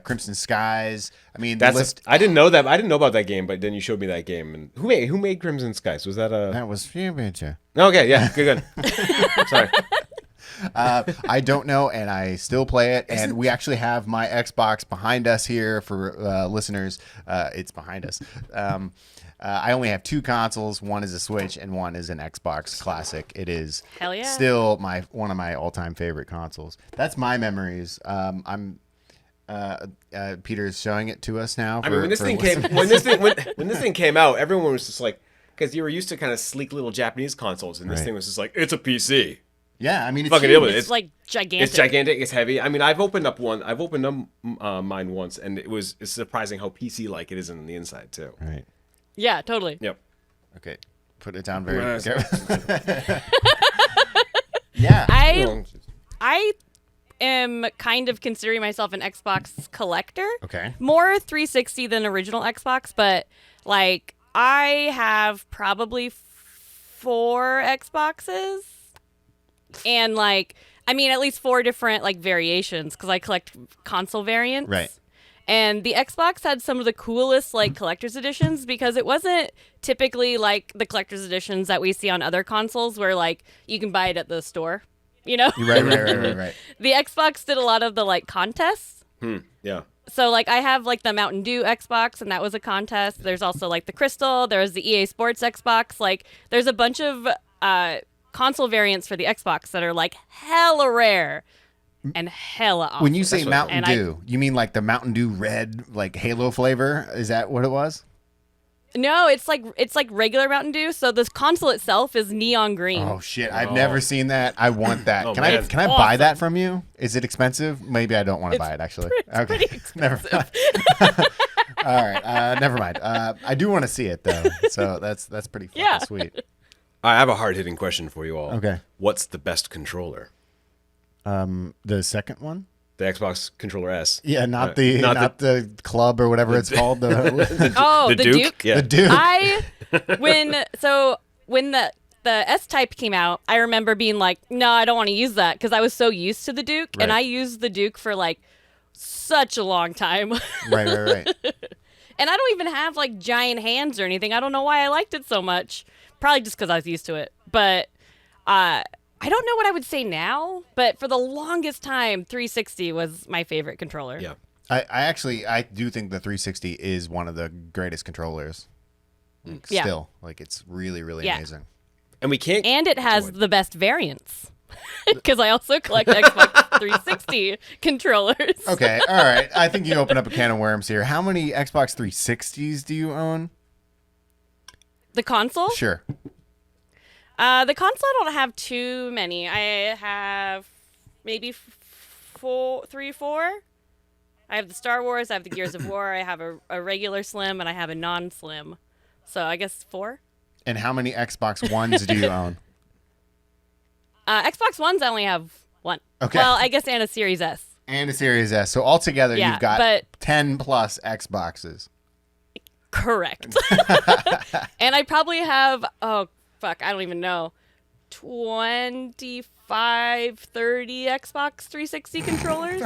Crimson Skies. I mean, I didn't know that. I didn't know about that game, but then you showed me that game. And who made Crimson Skies? Was that That was Okay, yeah, good. Sorry. I don't know, and I still play it. And we actually have my Xbox behind us here for listeners. It's behind us. I only have two consoles. One is a Switch, and one is an Xbox Classic. It is still one of my all-time favorite consoles. That's my memories. Peter's showing it to us now. When this thing came out, everyone was just like, because you were used to kind of sleek little Japanese consoles, and this thing was just like, it's a PC. Yeah, I mean, it's like gigantic. It's gigantic. It's heavy. I mean, I've opened up mine once, and it's surprising how PC-like it is on the inside too. Right. Yeah, totally. Yep. Okay, put it down very carefully. Yeah. I am kind of considering myself an Xbox collector. Okay. More 360 than original Xbox, but like I have probably 4 Xboxes. And at least 4 different variations because I collect console variants. Right. And the Xbox had some of the coolest collector's editions because it wasn't typically like the collector's editions that we see on other consoles where you can buy it at the store, you know? Right. The Xbox did a lot of the contests. Yeah. So I have the Mountain Dew Xbox, and that was a contest. There's also the Crystal. There's the EA Sports Xbox. There's a bunch of console variants for the Xbox that are hella rare and hella awesome. When you say Mountain Dew, you mean the Mountain Dew red Halo flavor? Is that what it was? No, it's like regular Mountain Dew. So this console itself is neon green. Oh shit! I've never seen that. I want that. Oh, Can man. I buy that from you? Is it expensive? Maybe I don't want to buy it actually. It's pretty expensive. Never mind. All right. Never mind. I do want to see it though. So that's pretty fucking Yeah. sweet. I have a hard-hitting question for you all. Okay. What's the best controller? The second one. The Xbox Controller S. Yeah, not the club or whatever it's called. The Duke. Yeah. The Duke. When the S-Type came out, I remember being like, no, I don't want to use that because I was so used to the Duke, and Right. I used the Duke for like such a long time. Right. And I don't even have like giant hands or anything. I don't know why I liked it so much. Probably just because I was used to it. But I don't know what I would say now. But for the longest time, 360 was my favorite controller. Yeah. I do think the 360 is one of the greatest controllers. Yeah. Still, like it's really, really Yeah. amazing. And we can't. And it has the best variants. Because I also collect Xbox 360 controllers. Okay, all right. I think you opened up a can of worms here. How many Xbox 360s do you own? The console? Sure. The console, I don't have too many. I have maybe 4. I have the Star Wars, I have the Gears of War, I have a regular Slim, and I have a non-Slim. So I guess 4. And how many Xbox Ones do you own? Xbox Ones, I only have 1. Okay. Well, I guess and a Series S. And a Series S. So altogether, Yeah, you've got but- 10 plus Xboxes. Correct. And I probably have, I don't even know, 25, 30 Xbox 360 controllers.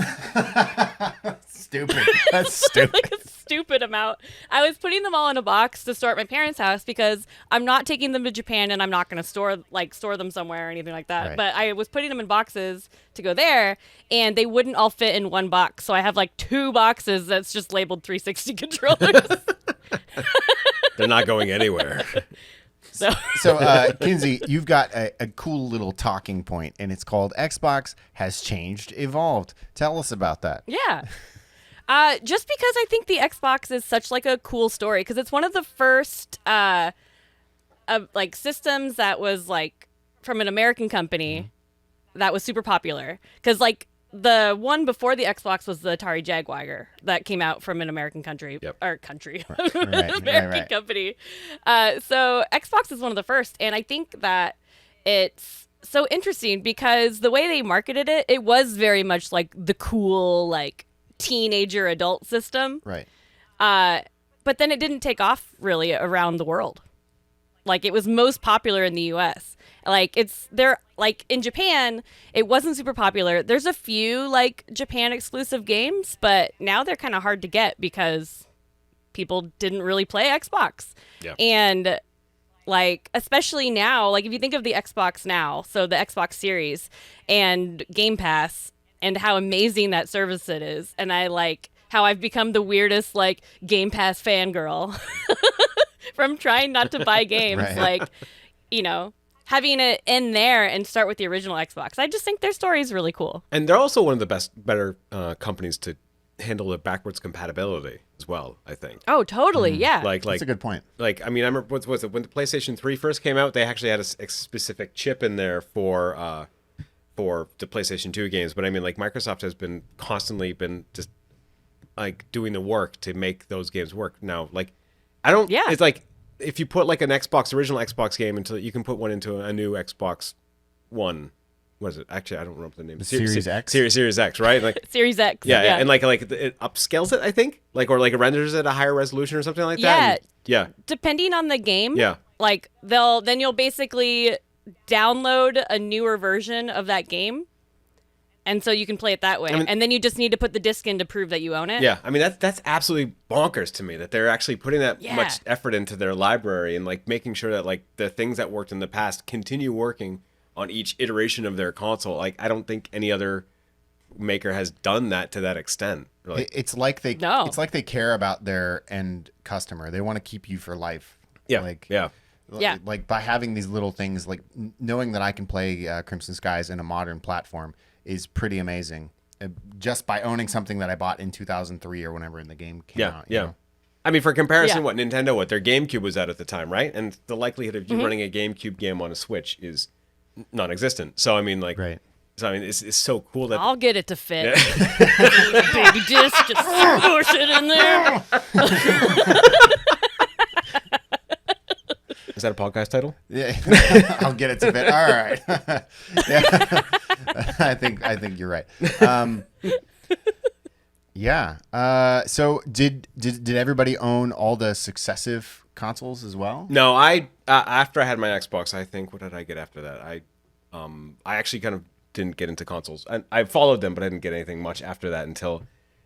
Stupid. That's stupid. Like a stupid amount. I was putting them all in a box to store at my parents' house because I'm not taking them to Japan and I'm not going to store them somewhere or anything like that. Right. But I was putting them in boxes to go there, and they wouldn't all fit in one box. So I have like 2 boxes that's just labeled 360 controllers. They're not going anywhere. So Kinsey, you've got a cool little talking point, and it's called Xbox has changed, evolved. Tell us about that. yeah. Just because I think the Xbox is such like a cool story because it's one of the first like systems that was like from an American company that was super popular. Because like the one before the Xbox was the Atari Jaguar that came out from an American country American company. So Xbox is one of the first, and I think that it's so interesting because the way they marketed it, it was very much like the cool like teenager adult system. Right. But then it didn't take off really around the world. Like it was most popular in the US. Like in Japan, it wasn't super popular. There's a few like Japan exclusive games, but now they're kind of hard to get because people didn't really play Xbox. Yeah. And like especially now, like if you think of the Xbox now, so the Xbox Series and Game Pass and how amazing that service it is, and I like how I've become the weirdest like Game Pass fangirl from trying not to buy games. Right. Like, you know, having it in there and start with the original Xbox. I just think their story is really cool. And they're also one of the better companies to handle the backwards compatibility as well, I think. Oh, totally. Yeah. That's a good point. Like, I mean, I remember, what was it, when the PlayStation 3 first came out, they actually had a specific chip in there for the PlayStation 2 games. But I mean, like, Microsoft has been constantly just, like, doing the work to make those games work. Now, like, it's like, if you put, like, an original Xbox game you can put one into a new Xbox One. What is it? Actually, I don't remember the name. Series X? Series X, right? Like, Series X. yeah, and like it upscales it, I think, like, or like it renders it at a higher resolution or something like that. Yeah. Depending on the game. Yeah. Like you'll basically download a newer version of that game, and so you can play it that way. And then you just need to put the disc in to prove that you own it. Yeah, I mean that's absolutely bonkers to me that they're actually putting that much effort into their library and like making sure that like the things that worked in the past continue working on each iteration of their console. Like, I don't think any other maker has done that to that extent. Like, It's like they care about their end customer. They want to keep you for life. yeah, Like, yeah, Like by having these little things, like knowing that I can play Crimson Skies in a modern platform is pretty amazing. Just by owning something that I bought in 2003 or whenever the game came out. Yeah. You know? I mean, for comparison, Yeah. what their GameCube was out at the time, right? And the likelihood of you running a GameCube game on a Switch is non-existent. So I mean, like, Right. So I mean, it's so cool that I'll get it to fit. Baby disc, just smush it in there. is that a podcast title? Yeah, I'll get it to fit. All right. Yeah. I think you're right. Yeah. So did everybody own all the successive consoles as well? No, I after I had my Xbox, I think what did I get after that? I actually kind of didn't get into consoles. I followed them, but I didn't get anything much after that until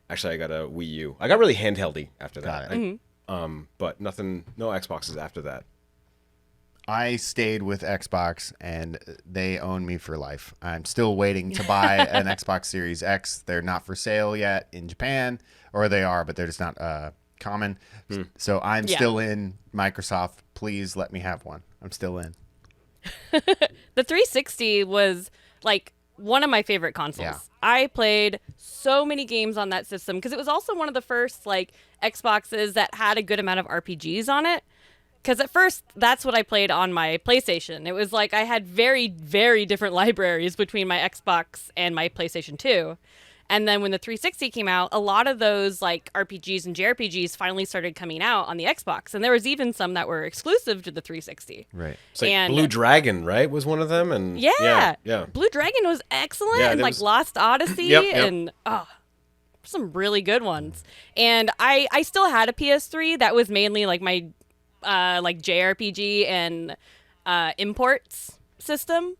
actually I got a Wii U. I got really handheldy after that. Got it. But nothing, no Xboxes after that. I stayed with Xbox, and they own me for life. I'm still waiting to buy an Xbox Series X. They're not for sale yet in Japan, or they are, but they're just not common. So I'm still in Microsoft. Please let me have one. I'm still in. The 360 was like one of my favorite consoles. Yeah. I played so many games on that system because it was also one of the first like Xboxes that had a good amount of RPGs on it. Because at first, that's what I played on my PlayStation. It was like I had very, very different libraries between my Xbox and my PlayStation 2. And then when the 360 came out, a lot of those like RPGs and JRPGs finally started coming out on the Xbox. And there was even some that were exclusive to the 360. Right. It's like And- Blue Dragon, right, was one of them, and Yeah. yeah. Blue Dragon was excellent, Yeah, and there like was- Lost Odyssey, Yep, yep. and some really good ones. And I still had a PS3 that was mainly like my like JRPG and imports system,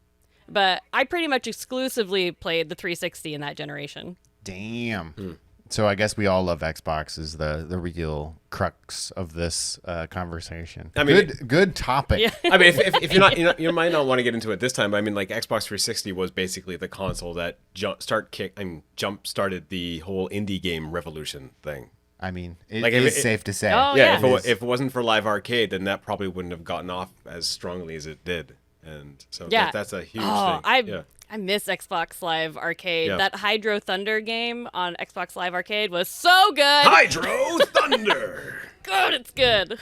but I pretty much exclusively played the 360 in that generation. Damn. So I guess we all love Xbox is the real crux of this conversation. I mean, good topic. Yeah. I mean, if you're not, you might not want to get into it this time, but I mean, like Xbox 360 was basically the console that jump started the whole indie game revolution thing. I mean, it Like, is if safe to say. Oh, Yeah, yeah. if it wasn't for Live Arcade, then that probably wouldn't have gotten off as strongly as it did, and so Yeah. that's a huge Oh, thing. I miss Xbox Live Arcade. Yeah. That Hydro Thunder game on Xbox Live Arcade was so good. Hydro Thunder. God, it's good.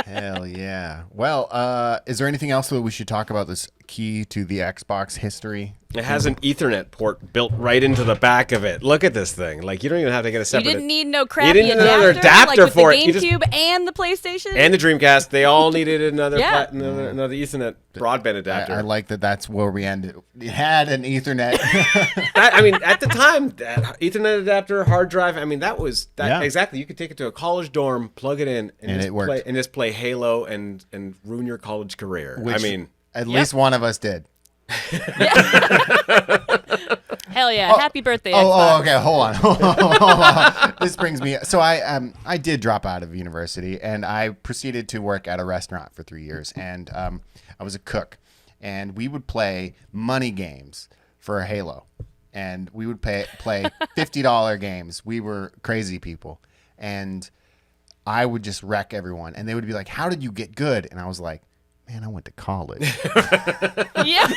Hell yeah. Well, is there anything else that we should talk about this key to the Xbox history? It has an Ethernet port built right into the back of it. Look at this thing. Like, you don't even have to get a You separate. didn't need no crappy didn't need another adapter, like adapter with for the it. You just- GameCube and the PlayStation. and the Dreamcast, they all needed another Yeah. another Ethernet broadband adapter. I like that that's where we ended. It had an Ethernet. I mean, at the time, that Ethernet adapter, hard drive. I mean, that was that Yeah. exactly. You could take it to a college dorm, plug it in, And just it worked. play Halo and ruin your college career. Which I mean, at least one of us did. Hell yeah! Happy birthday, Xbox. Oh, okay. Hold on. Hold on. This brings me. So I did drop out of university, and I proceeded to work at a restaurant for 3 years, and I was a cook, and we would play money games for Halo, and we would play $50 games. We were crazy people, and I would just wreck everyone, and they would be like, "How did you get good?" And I was like, "Man, I went to college." Yeah.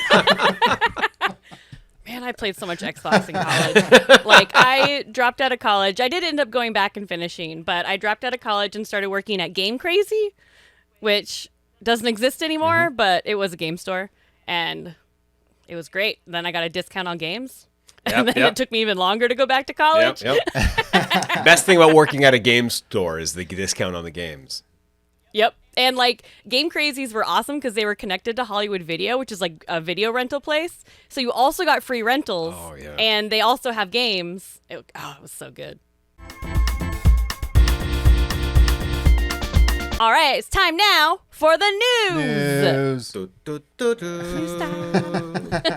Man, I played so much Xbox in college. Like, I dropped out of college. I did end up going back and finishing, but I dropped out of college and started working at Game Crazy, which doesn't exist anymore, but it was a game store, and it was great. Then I got a discount on games, and then it took me even longer to go back to college. yep. Best thing about working at a game store is the discount on the games. Yep. And like Game Crazies were awesome because they were connected to Hollywood Video, which is like a video rental place. So you also got free rentals. Oh, yeah. And they also have games. It was so good. All right, it's time now for the news. News.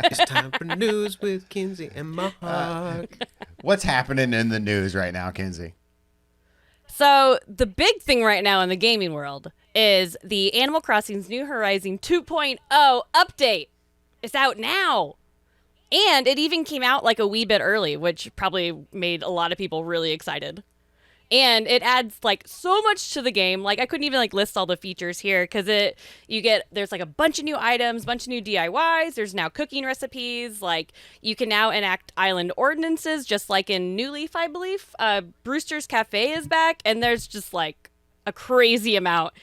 It's time for news with Kinsey and Mark. What's happening in the news right now, Kinsey? So the big thing right now in the gaming world is the Animal Crossing's New Horizon 2.0 update. It's out now. And it even came out like a wee bit early, which probably made a lot of people really excited. And it adds like so much to the game. Like I couldn't even like list all the features here because there's like a bunch of new items, bunch of new DIYs. There's now cooking recipes. Like you can now enact island ordinances, just like in New Leaf, I believe. Brewster's Cafe is back, and there's just like a crazy amount.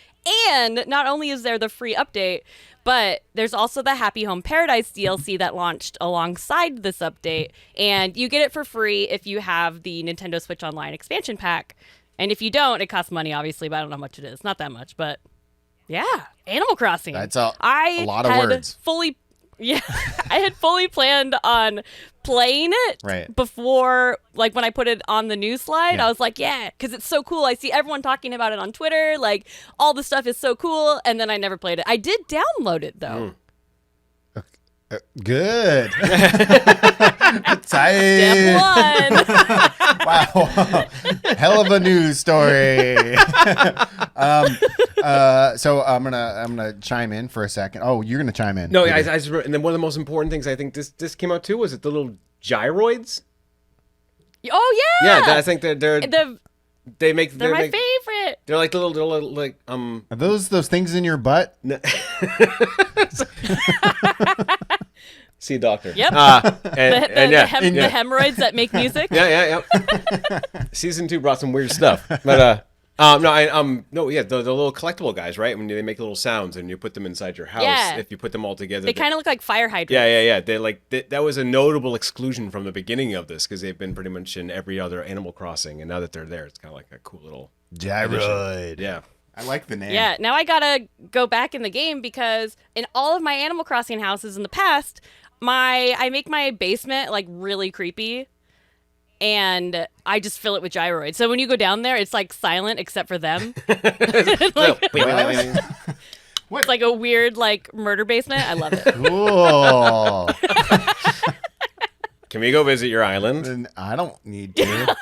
And not only is there the free update, but there's also the Happy Home Paradise DLC that launched alongside this update. And you get it for free if you have the Nintendo Switch Online expansion pack. And if you don't, it costs money, obviously, but I don't know how much it is. Not that much, but yeah. Animal Crossing. That's a lot of words. I had fully planned on playing it before, like when I put it on the news slide. I was like, yeah, because it's so cool. I see everyone talking about it on Twitter. Like all the stuff is so cool. And then I never played it. I did download it though. Good. Tight. Step one. Wow. Hell of a news story. So I'm gonna chime in for a second. Oh, you're gonna chime in. No, I just remember, and then one of the most important things I think this came out too was it the little gyroids. Oh yeah. Yeah, I think they're my favorite. They're like little like Are those things in your butt? No. See a doctor. Yep. The hemorrhoids that make music. Yeah. Season 2 brought some weird stuff, but the little collectible guys, right? When they make little sounds and you put them inside your house. Yeah. If you put them all together, they kind of look like fire hydrants. Yeah. That was a notable exclusion from the beginning of this because they've been pretty much in every other Animal Crossing, and now that they're there, it's kind of like a cool little gyroid. Yeah. I like the name. Yeah, now I gotta go back in the game because in all of my Animal Crossing houses in the past, I make my basement like really creepy, and I just fill it with gyroids. So when you go down there, it's like silent except for them. It's like a weird like murder basement. I love it. Cool. Can we go visit your island? I don't need to.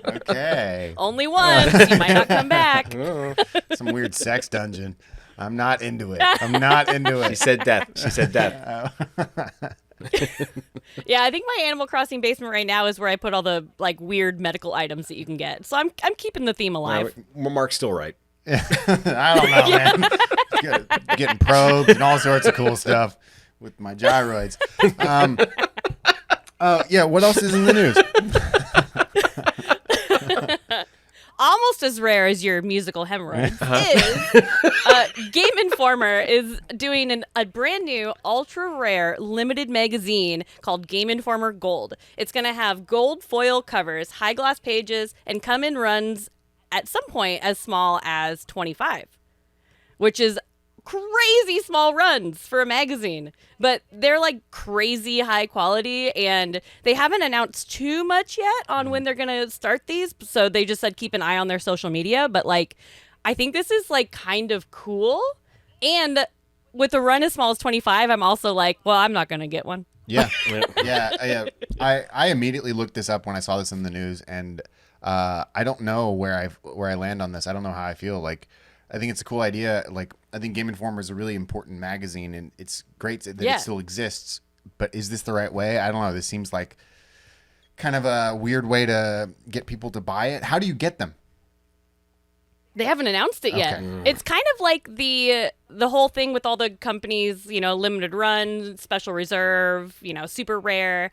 Okay. Only once. You might not come back. Some weird sex dungeon. I'm not into it. She said death. Yeah, I think my Animal Crossing basement right now is where I put all the like weird medical items that you can get. So I'm keeping the theme alive. Mark's still right. I don't know, man. Getting probed and all sorts of cool stuff with my gyroids. What else is in the news? Almost as rare as your musical hemorrhoids is Game Informer is doing a brand new ultra rare limited magazine called Game Informer Gold. It's going to have gold foil covers, high gloss pages, and come in runs at some point as small as 25, which is crazy small runs for a magazine, but they're like crazy high quality, and they haven't announced too much yet on when they're gonna start these, so they just said keep an eye on their social media. But like I think this is like kind of cool, and with a run as small as 25, I'm also like, well, I'm not gonna get one. Yeah. I immediately looked this up when I saw this in the news, and I don't know where I land on this. I don't know how I feel. Like I think it's a cool idea. Like I think Game Informer is a really important magazine, and it's great that it still exists. But is this the right way? I don't know. This seems like kind of a weird way to get people to buy it. How do you get them? They haven't announced it yet. It's kind of like the whole thing with all the companies, limited run, special reserve, super rare,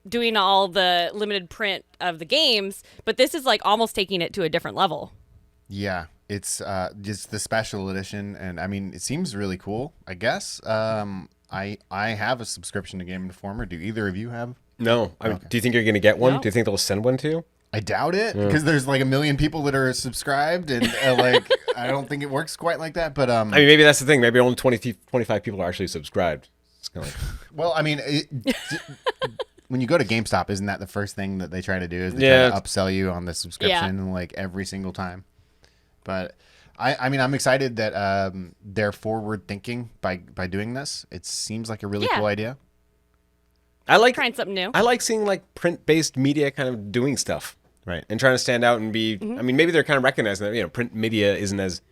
doing all the limited print of the games. But this is like almost taking it to a different level. Yeah. It's just the special edition, and I mean, it seems really cool, I guess. I have a subscription to Game Informer. Do either of you have? No. Do you think you're going to get one? No. Do you think they'll send one to you? I doubt it, because there's like 1 million people that are subscribed, and I don't think it works quite like that. But I mean, maybe that's the thing. Maybe only 25 people are actually subscribed. It's kind of like... Well, I mean, when you go to GameStop, isn't that the first thing that they try to do? Is they try to upsell you on the subscription like every single time? But I mean, I'm excited that they're forward thinking by doing this. It seems like a really cool idea. I like trying something new. I like seeing like print-based media kind of doing stuff, right? And trying to stand out and be. I mean, maybe they're kind of recognizing that print media isn't as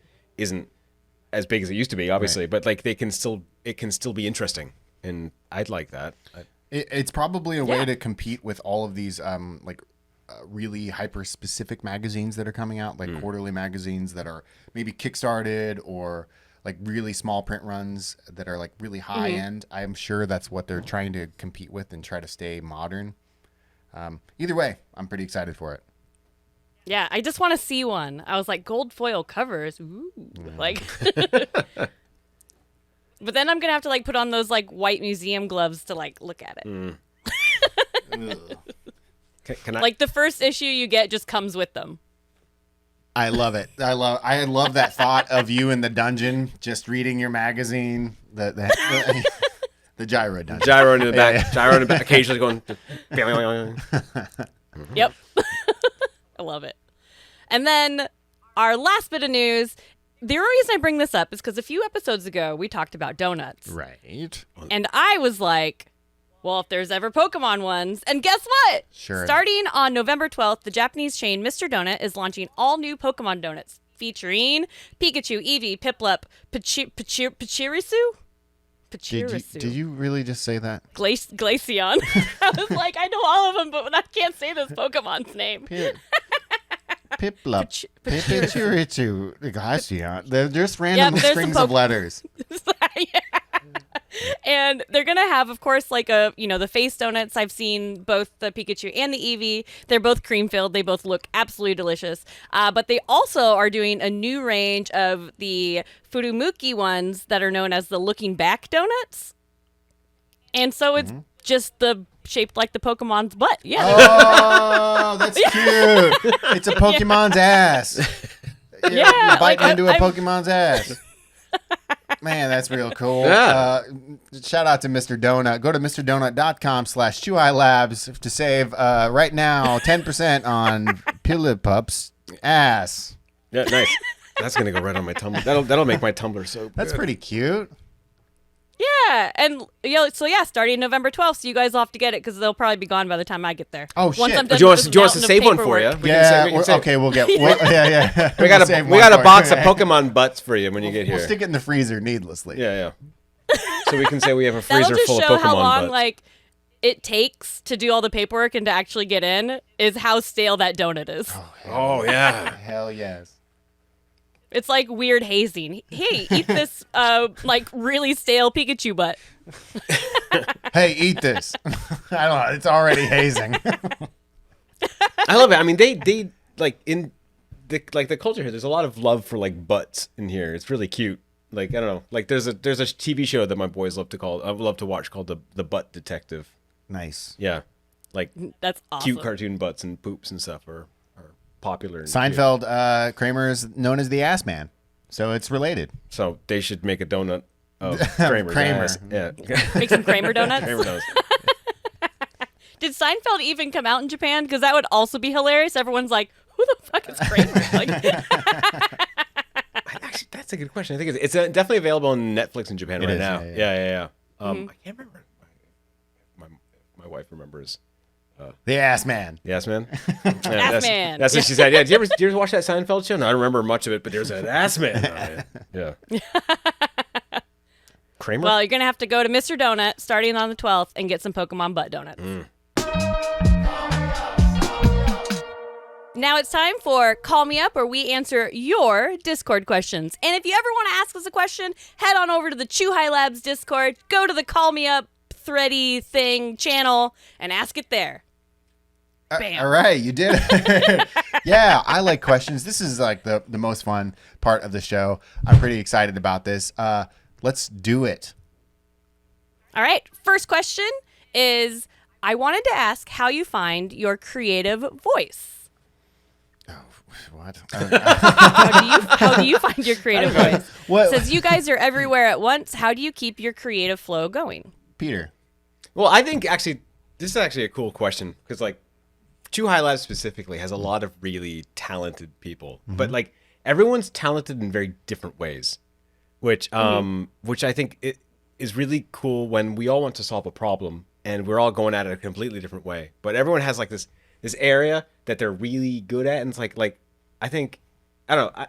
big as it used to be, obviously, but like it can still be interesting, and I'd like that. It's probably a way to compete with all of these like really hyper-specific magazines that are coming out, like quarterly magazines that are maybe kickstarted or like really small print runs that are like really high-end. I'm sure that's what they're trying to compete with and try to stay modern. Either way, I'm pretty excited for it. Yeah, I just want to see one. I was like, gold foil covers. Ooh. Like... But then I'm going to have to like put on those like white museum gloves to like look at it. Can I? Like the first issue you get just comes with them. I love it. I love that thought of you in the dungeon just reading your magazine. The gyro dungeon. Gyro in the back. Gyro in the back. Occasionally going. Yep. I love it. And then our last bit of news. The reason I bring this up is because a few episodes ago, we talked about donuts. Right. And I was like, well, if there's ever Pokemon ones. And guess what? Sure. Starting on November 12th, the Japanese chain Mr. Donut is launching all new Pokemon donuts featuring Pikachu, Eevee, Piplup, Pachirisu? Pachirisu. Did you really just say that? Glaceon. I was like, I know all of them, but I can't say this Pokemon's name. Piplup, Pipachirichu, Glaceon. They're just random there's strings some of letters. Yeah. And they're going to have, of course, like the face donuts. I've seen both the Pikachu and the Eevee. They're both cream filled. They both look absolutely delicious. But they also are doing a new range of the Furumuki ones that are known as the looking back donuts. And so it's just shaped like the Pokemon's butt. Yeah. Oh, that's cute. It's a Pokemon's ass. You're biting into a Pokemon's ass. Man, that's real cool. Yeah. Shout out to Mr. Donut. Go to mrdonut.com/Chuhai Labs to save right now 10% on Pillipup's ass. Yeah, nice. That's gonna go right on my Tumblr. That'll make my Tumblr so. That's good. pretty cute. Yeah, and starting November 12th, so you guys will have to get it because they'll probably be gone by the time I get there. Oh, shit. Once I'm done Do you want with us to this save mountain one for of you? paperwork. We can save- we can save- Okay, we'll get. Yeah. We got a box of Pokemon butts for you when you get here. We'll stick it in the freezer needlessly. Yeah. So we can say we have a That'll freezer just full of show Pokemon how long butts. like it takes to do all the paperwork and to actually get in is how stale that donut is. Oh yeah. Hell yes. It's like weird hazing. Hey, eat this like really stale Pikachu butt. Hey, eat this. I don't know. It's already hazing. I love it. I mean, they like in the culture here. There's a lot of love for like butts in here. It's really cute. Like I don't know. Like there's a TV show that my boys love to watch called the Butt Detective. Nice. Yeah, like That's awesome. cute cartoon butts and poops and stuff are popular. And Seinfeld, Kramer is known as the ass man, so it's related. cute. So they should make a donut of Kramer's Kramer. ass. Yeah, Make some Kramer donuts. Kramer does. Did Seinfeld even come out in Japan? Because that would also be hilarious. Everyone's like, who the fuck is Kramer? Like, Actually, that's a good question. I think it's definitely available on Netflix in Japan right is, now. yeah. I can't remember. My wife remembers. The ass man. Yes, man. Ass man. That's what she said. Yeah. Did you ever watch that Seinfeld show? No, I don't remember much of it, but there's an ass man on it. Yeah. Kramer? well, you're going to have to go to Mr. Donut starting on the 12th and get some Pokemon butt donuts. Now it's time for Call Me Up, where we answer your Discord questions. And if you ever want to ask us a question, head on over to the Chuhai Labs Discord, go to the Call Me Up thready thing channel, and ask it there. Bam. All right, you did it. Yeah, I like questions. This is like the most fun part of the show. I'm pretty excited about this. Let's do it. All right, first question is, I wanted to ask how you find your creative voice. What? How do you find your creative voice? What? Since you guys are everywhere at once, how do you keep your creative flow going? Peter. Well, I think actually this is actually a cool question because like Chuhai Labs specifically has a lot of really talented people, but like everyone's talented in very different ways, which I think it is really cool when we all want to solve a problem and we're all going at it a completely different way, but everyone has like this area that they're really good at, and it's like I think I don't know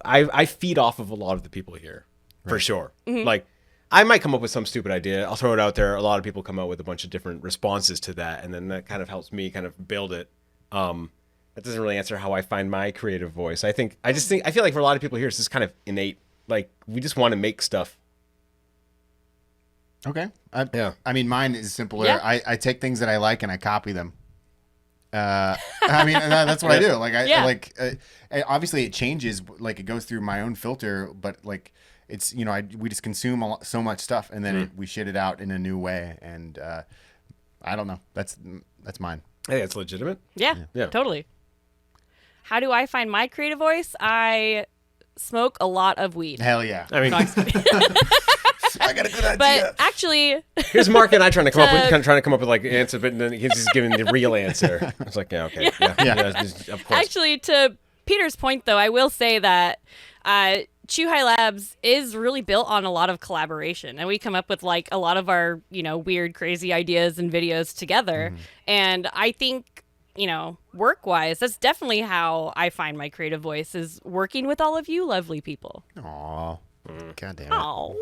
I feed off of a lot of the people here for sure. Like I might come up with some stupid idea, I'll throw it out there, a lot of people come out with a bunch of different responses to that, and then that kind of helps me kind of build it. That doesn't really answer how I find my creative voice. I feel like for a lot of people here, it's just kind of innate. Like, we just want to make stuff. Okay. Yeah. I mean, mine is simpler. Yeah. I take things that I like and I copy them. I mean, that's what I do. Like, obviously it changes. Like, it goes through my own filter, but like, it's, we just consume so much stuff, and then we shit it out in a new way. And I don't know. That's mine. I think it's legitimate. Yeah, totally. How do I find my creative voice? I smoke a lot of weed. Hell yeah. I mean, No, I'm just kidding. I got a good idea. But actually, here's Mark and I trying to come up with like an answer, but then he's just giving the real answer. It's like, yeah, okay, of course. actually, to Peter's point, though, I will say that Chuhai Labs is really built on a lot of collaboration, and we come up with like a lot of our weird, crazy ideas and videos together. And I think work-wise, that's definitely how I find my creative voice, is working with all of you lovely people. Aw. God damn it. Oh.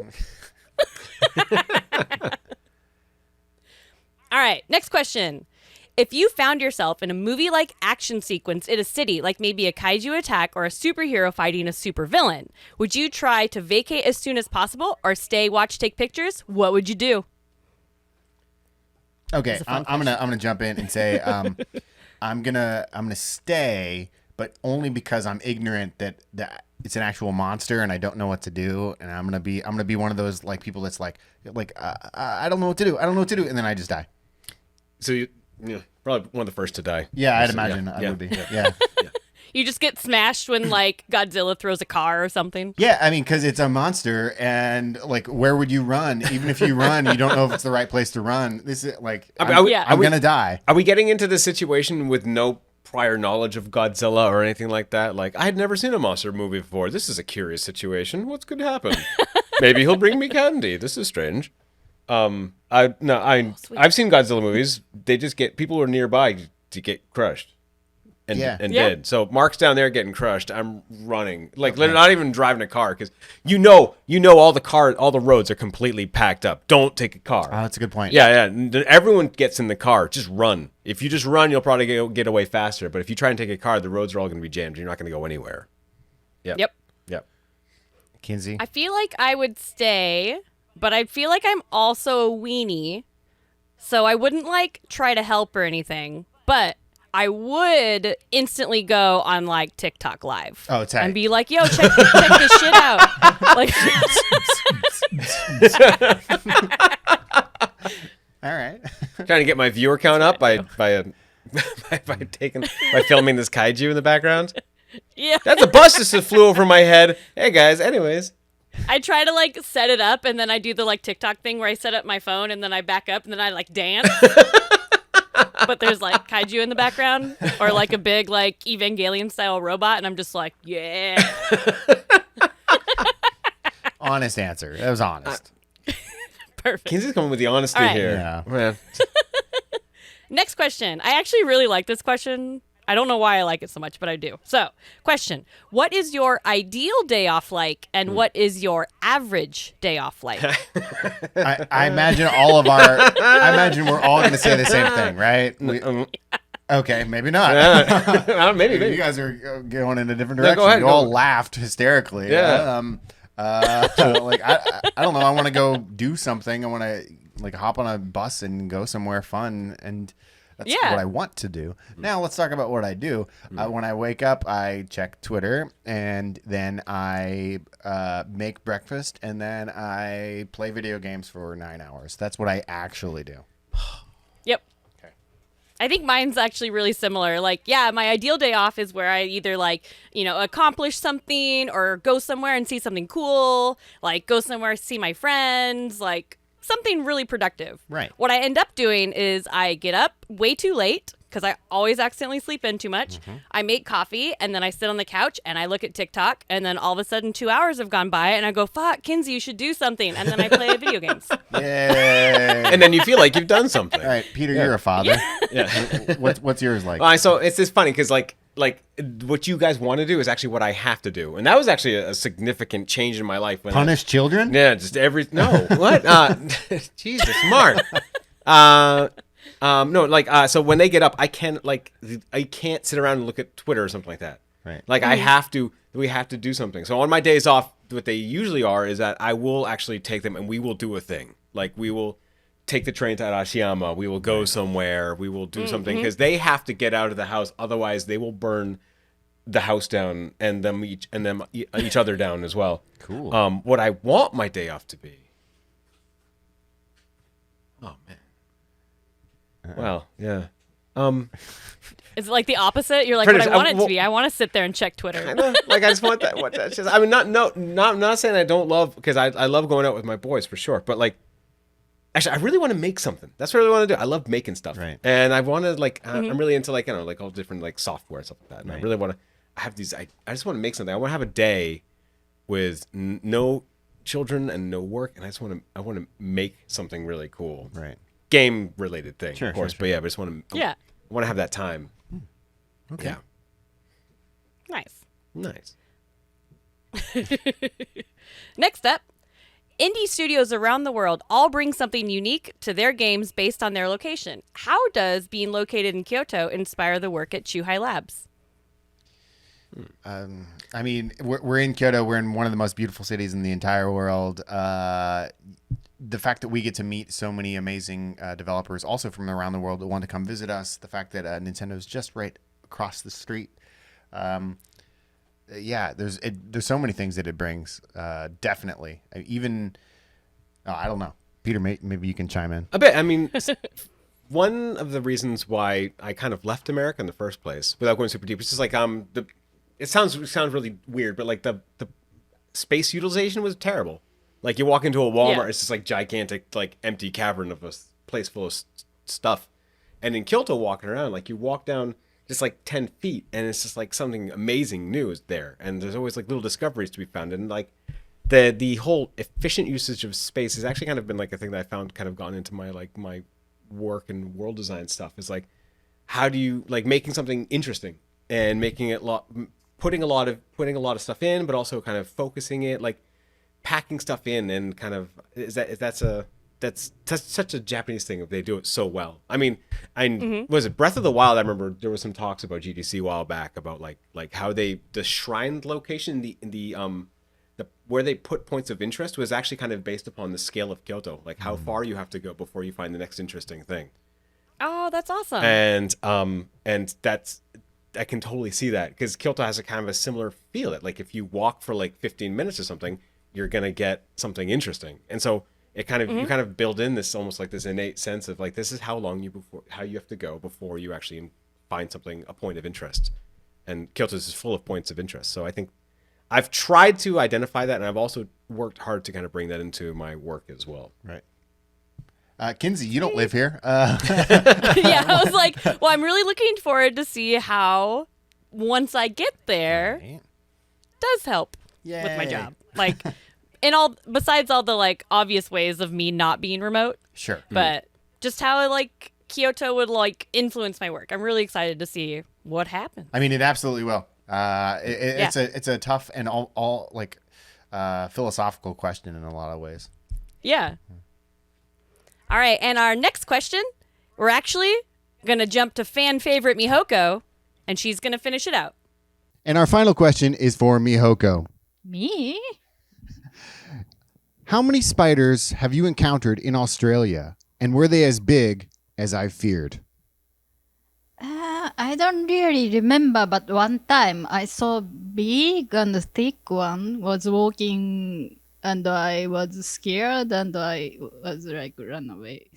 All right, next question. If you found yourself in a movie-like action sequence in a city, like maybe a kaiju attack or a superhero fighting a supervillain, would you try to vacate as soon as possible or stay, watch, take pictures? What would you do? Okay, I'm gonna jump in and say I'm gonna stay, but only because I'm ignorant that it's an actual monster and I don't know what to do, and I'm gonna be one of those like people that's like I don't know what to do, and then I just die. So you probably one of the first to die. Yeah, I'd imagine I would be. Yeah. You just get smashed when like Godzilla throws a car or something. Yeah, I mean, because it's a monster, and like, where would you run? Even if you run, you don't know if it's the right place to run. This is like, I'm gonna die. Are we getting into this situation with no prior knowledge of Godzilla or anything like that? Like, I had never seen a monster movie before. This is a curious situation. What's going to happen? Maybe he'll bring me candy. This is strange. I've seen Godzilla movies. They just get people who are nearby to get crushed. And dead. So Mark's down there getting crushed. I'm running, like not even driving a car, because all the roads are completely packed up. Don't take a car. Oh, that's a good point. Yeah. Everyone gets in the car. Just run. If you just run, you'll probably get away faster. But if you try and take a car, the roads are all going to be jammed. You're not going to go anywhere. Yep. Kinsey, I feel like I would stay, but I feel like I'm also a weenie, so I wouldn't like try to help or anything, but I would instantly go on like TikTok live. Oh, tight. And be like, yo, check this shit out. Like, all right. Trying to get my viewer count up by filming this kaiju in the background. yeah. That's a bus just flew over my head. Hey guys, anyways. I try to like set it up, and then I do the like TikTok thing where I set up my phone and then I back up and then I like dance. But there's like kaiju in the background, or like a big like Evangelion style robot, and I'm just like, yeah. Honest answer. That was honest. Perfect. Kinsey's coming with the honesty All right. here. Yeah. Man. Next question. I actually really like this question. I don't know why I like it so much, but I do. So, question. What is your ideal day off like, and what is your average day off like? I imagine I imagine we're all going to say the same thing, right? Okay, maybe not. Maybe. You guys are going in a different direction. go ahead, You all laughed hysterically. Yeah. Like I don't know. I want to go do something. I want to like hop on a bus and go somewhere fun, and that's what I want to do. Now let's talk about what I do. When I wake up, I check Twitter, and then I make breakfast, and then I play video games for 9 hours. That's what I actually do. Yep. Okay. I think mine's actually really similar. Like, yeah, my ideal day off is where I either like, accomplish something or go somewhere and see something cool, like go somewhere, see my friends, like something really productive. Right. What I end up doing is I get up way too late because I always accidentally sleep in too much. I make coffee, and then I sit on the couch and I look at TikTok, and then all of a sudden 2 hours have gone by, and I go, fuck, Kinsey, you should do something. And then I play video games. Yay. And then you feel like you've done something. All right, Peter, you're a father. Yeah. What's yours like? So it's just funny because like what you guys want to do is actually what I have to do, and that was actually a significant change in my life. When Punish children? Yeah, just what? Jesus, Mark. No, like so when they get up, I can't sit around and look at Twitter or something like that. Right. Like we have to do something. So on my days off, what they usually are is that I will actually take them and we will do a thing. Like we will take the train to Arashiyama. We will go somewhere. We will do something because they have to get out of the house. Otherwise, they will burn the house down and each other down as well. Cool. What I want my day off to be. Oh man. Well, yeah. Is it like the opposite? You're like, Pretty what I much, want it to be. I want to sit there and check Twitter. Kinda, like I just want that. That's just. I mean, not saying I don't love because I love going out with my boys for sure. But like, actually, I really want to make something. That's what I really want to do. I love making stuff. Right. And I want to like. I'm really into like like all different like software and stuff like that. And I really want to. I have these. I just want to make something. I want to have a day with no children and no work, and I want to make something really cool. Right. Game related thing, Sure, of course. sure. But yeah, I just want to. Yeah. I want to have that time. Okay. Yeah. Nice. Nice. Next up, indie studios around the world all bring something unique to their games based on their location. How does being located in Kyoto inspire the work at Chuhai Labs? I mean, we're in Kyoto. We're in one of the most beautiful cities in the entire world. The fact that we get to meet so many amazing developers also from around the world that want to come visit us. The fact that Nintendo's just right across the street. Yeah, there's so many things that it brings. Definitely. Even, I don't know. Peter, maybe you can chime in. A bit. I mean, one of the reasons why I kind of left America in the first place, without going super deep, it's just like it sounds really weird, but like the space utilization was terrible. Like you walk into a Walmart, it's just like gigantic, like empty cavern of a place full of stuff. And in Kyoto, walking around, like you walk down just like 10 feet, and it's just like something amazing new is there. And there's always like little discoveries to be found. And like the whole efficient usage of space has actually kind of been like a thing that I found kind of gone into my my work and world design stuff. Is like, how do you like making something interesting and making it putting a lot of stuff in, but also kind of focusing it, like packing stuff in, and kind of that's such a Japanese thing if they do it so well. I mean, was it Breath of the Wild? I remember there was some talks about GDC a while back about like how the shrine location, the where they put points of interest was actually kind of based upon the scale of Kyoto, like how far you have to go before you find the next interesting thing. Oh, that's awesome. And that's, I can totally see that because Kyoto has a kind of a similar feel. That like if you walk for like 15 minutes or something, you're gonna get something interesting. And so it kind of you kind of build in this almost like this innate sense of like this is how you have to go before you actually find something, a point of interest. And Kyoto is full of points of interest. So I think I've tried to identify that, and I've also worked hard to kind of bring that into my work as well. Right. Kinsey, you don't live here. Yeah, I was like, well, I'm really looking forward to see how once I get there does help with my job. Like, besides all the like obvious ways of me not being remote. Sure. But just how like Kyoto would like influence my work. I'm really excited to see what happens. I mean, it absolutely will. It's a tough and all like philosophical question in a lot of ways. Yeah. All right, and our next question, we're actually going to jump to fan favorite Mihoko, and she's going to finish it out. And our final question is for Mihoko. Me? How many spiders have you encountered in Australia, and were they as big as I feared? I don't really remember, but one time I saw big and thick one was walking, and I was scared, and I was like, run away.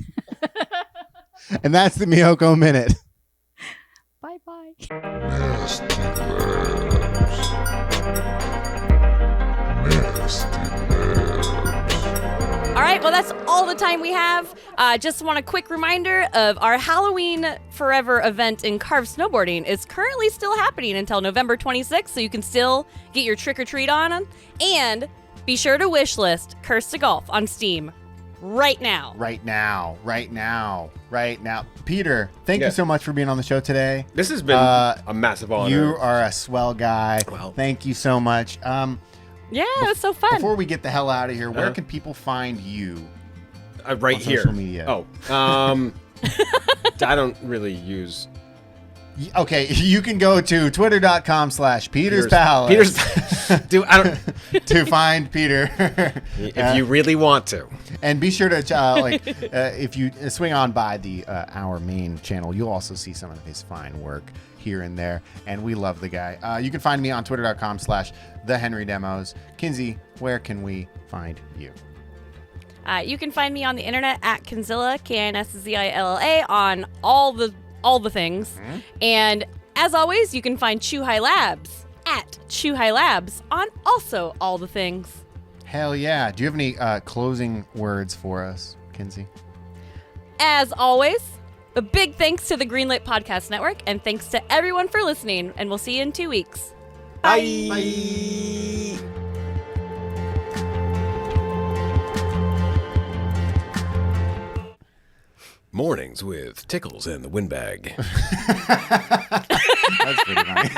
And that's the Mihoko Minute. Bye-bye. Nasty Labs. All right, well, that's all the time we have. Just want a quick reminder of our Halloween Forever event in Carve Snowboarding is currently still happening until November 26th, so you can still get your trick-or-treat on. And be sure to wishlist Cursed to Golf on Steam right now. Right now. Peter, thank you so much for being on the show today. This has been a massive honor. You are a swell guy. Well, thank you so much. Yeah, it was so fun. Before we get the hell out of here, where can people find you? right on here. social media? I don't really use Okay, you can go to twitter.com/PetersPalace. Dude, I don't. to find Peter. If you really want to. And be sure to, if you swing on by our main channel, you'll also see some of his fine work here and there. And we love the guy. You can find me on twitter.com/TheHenryDemos. Kinsey, where can we find you? You can find me on the internet at Kinzilla, Kinszilla, on all the things. Mm-hmm. And as always, you can find Chuhai Labs at Chuhai Labs on also all the things. Hell yeah. Do you have any closing words for us, Kinsey? As always, a big thanks to the Greenlit Podcast Network, and thanks to everyone for listening, and we'll see you in 2 weeks. Bye. Bye. Mornings with Tickles and the Windbag. That's pretty funny.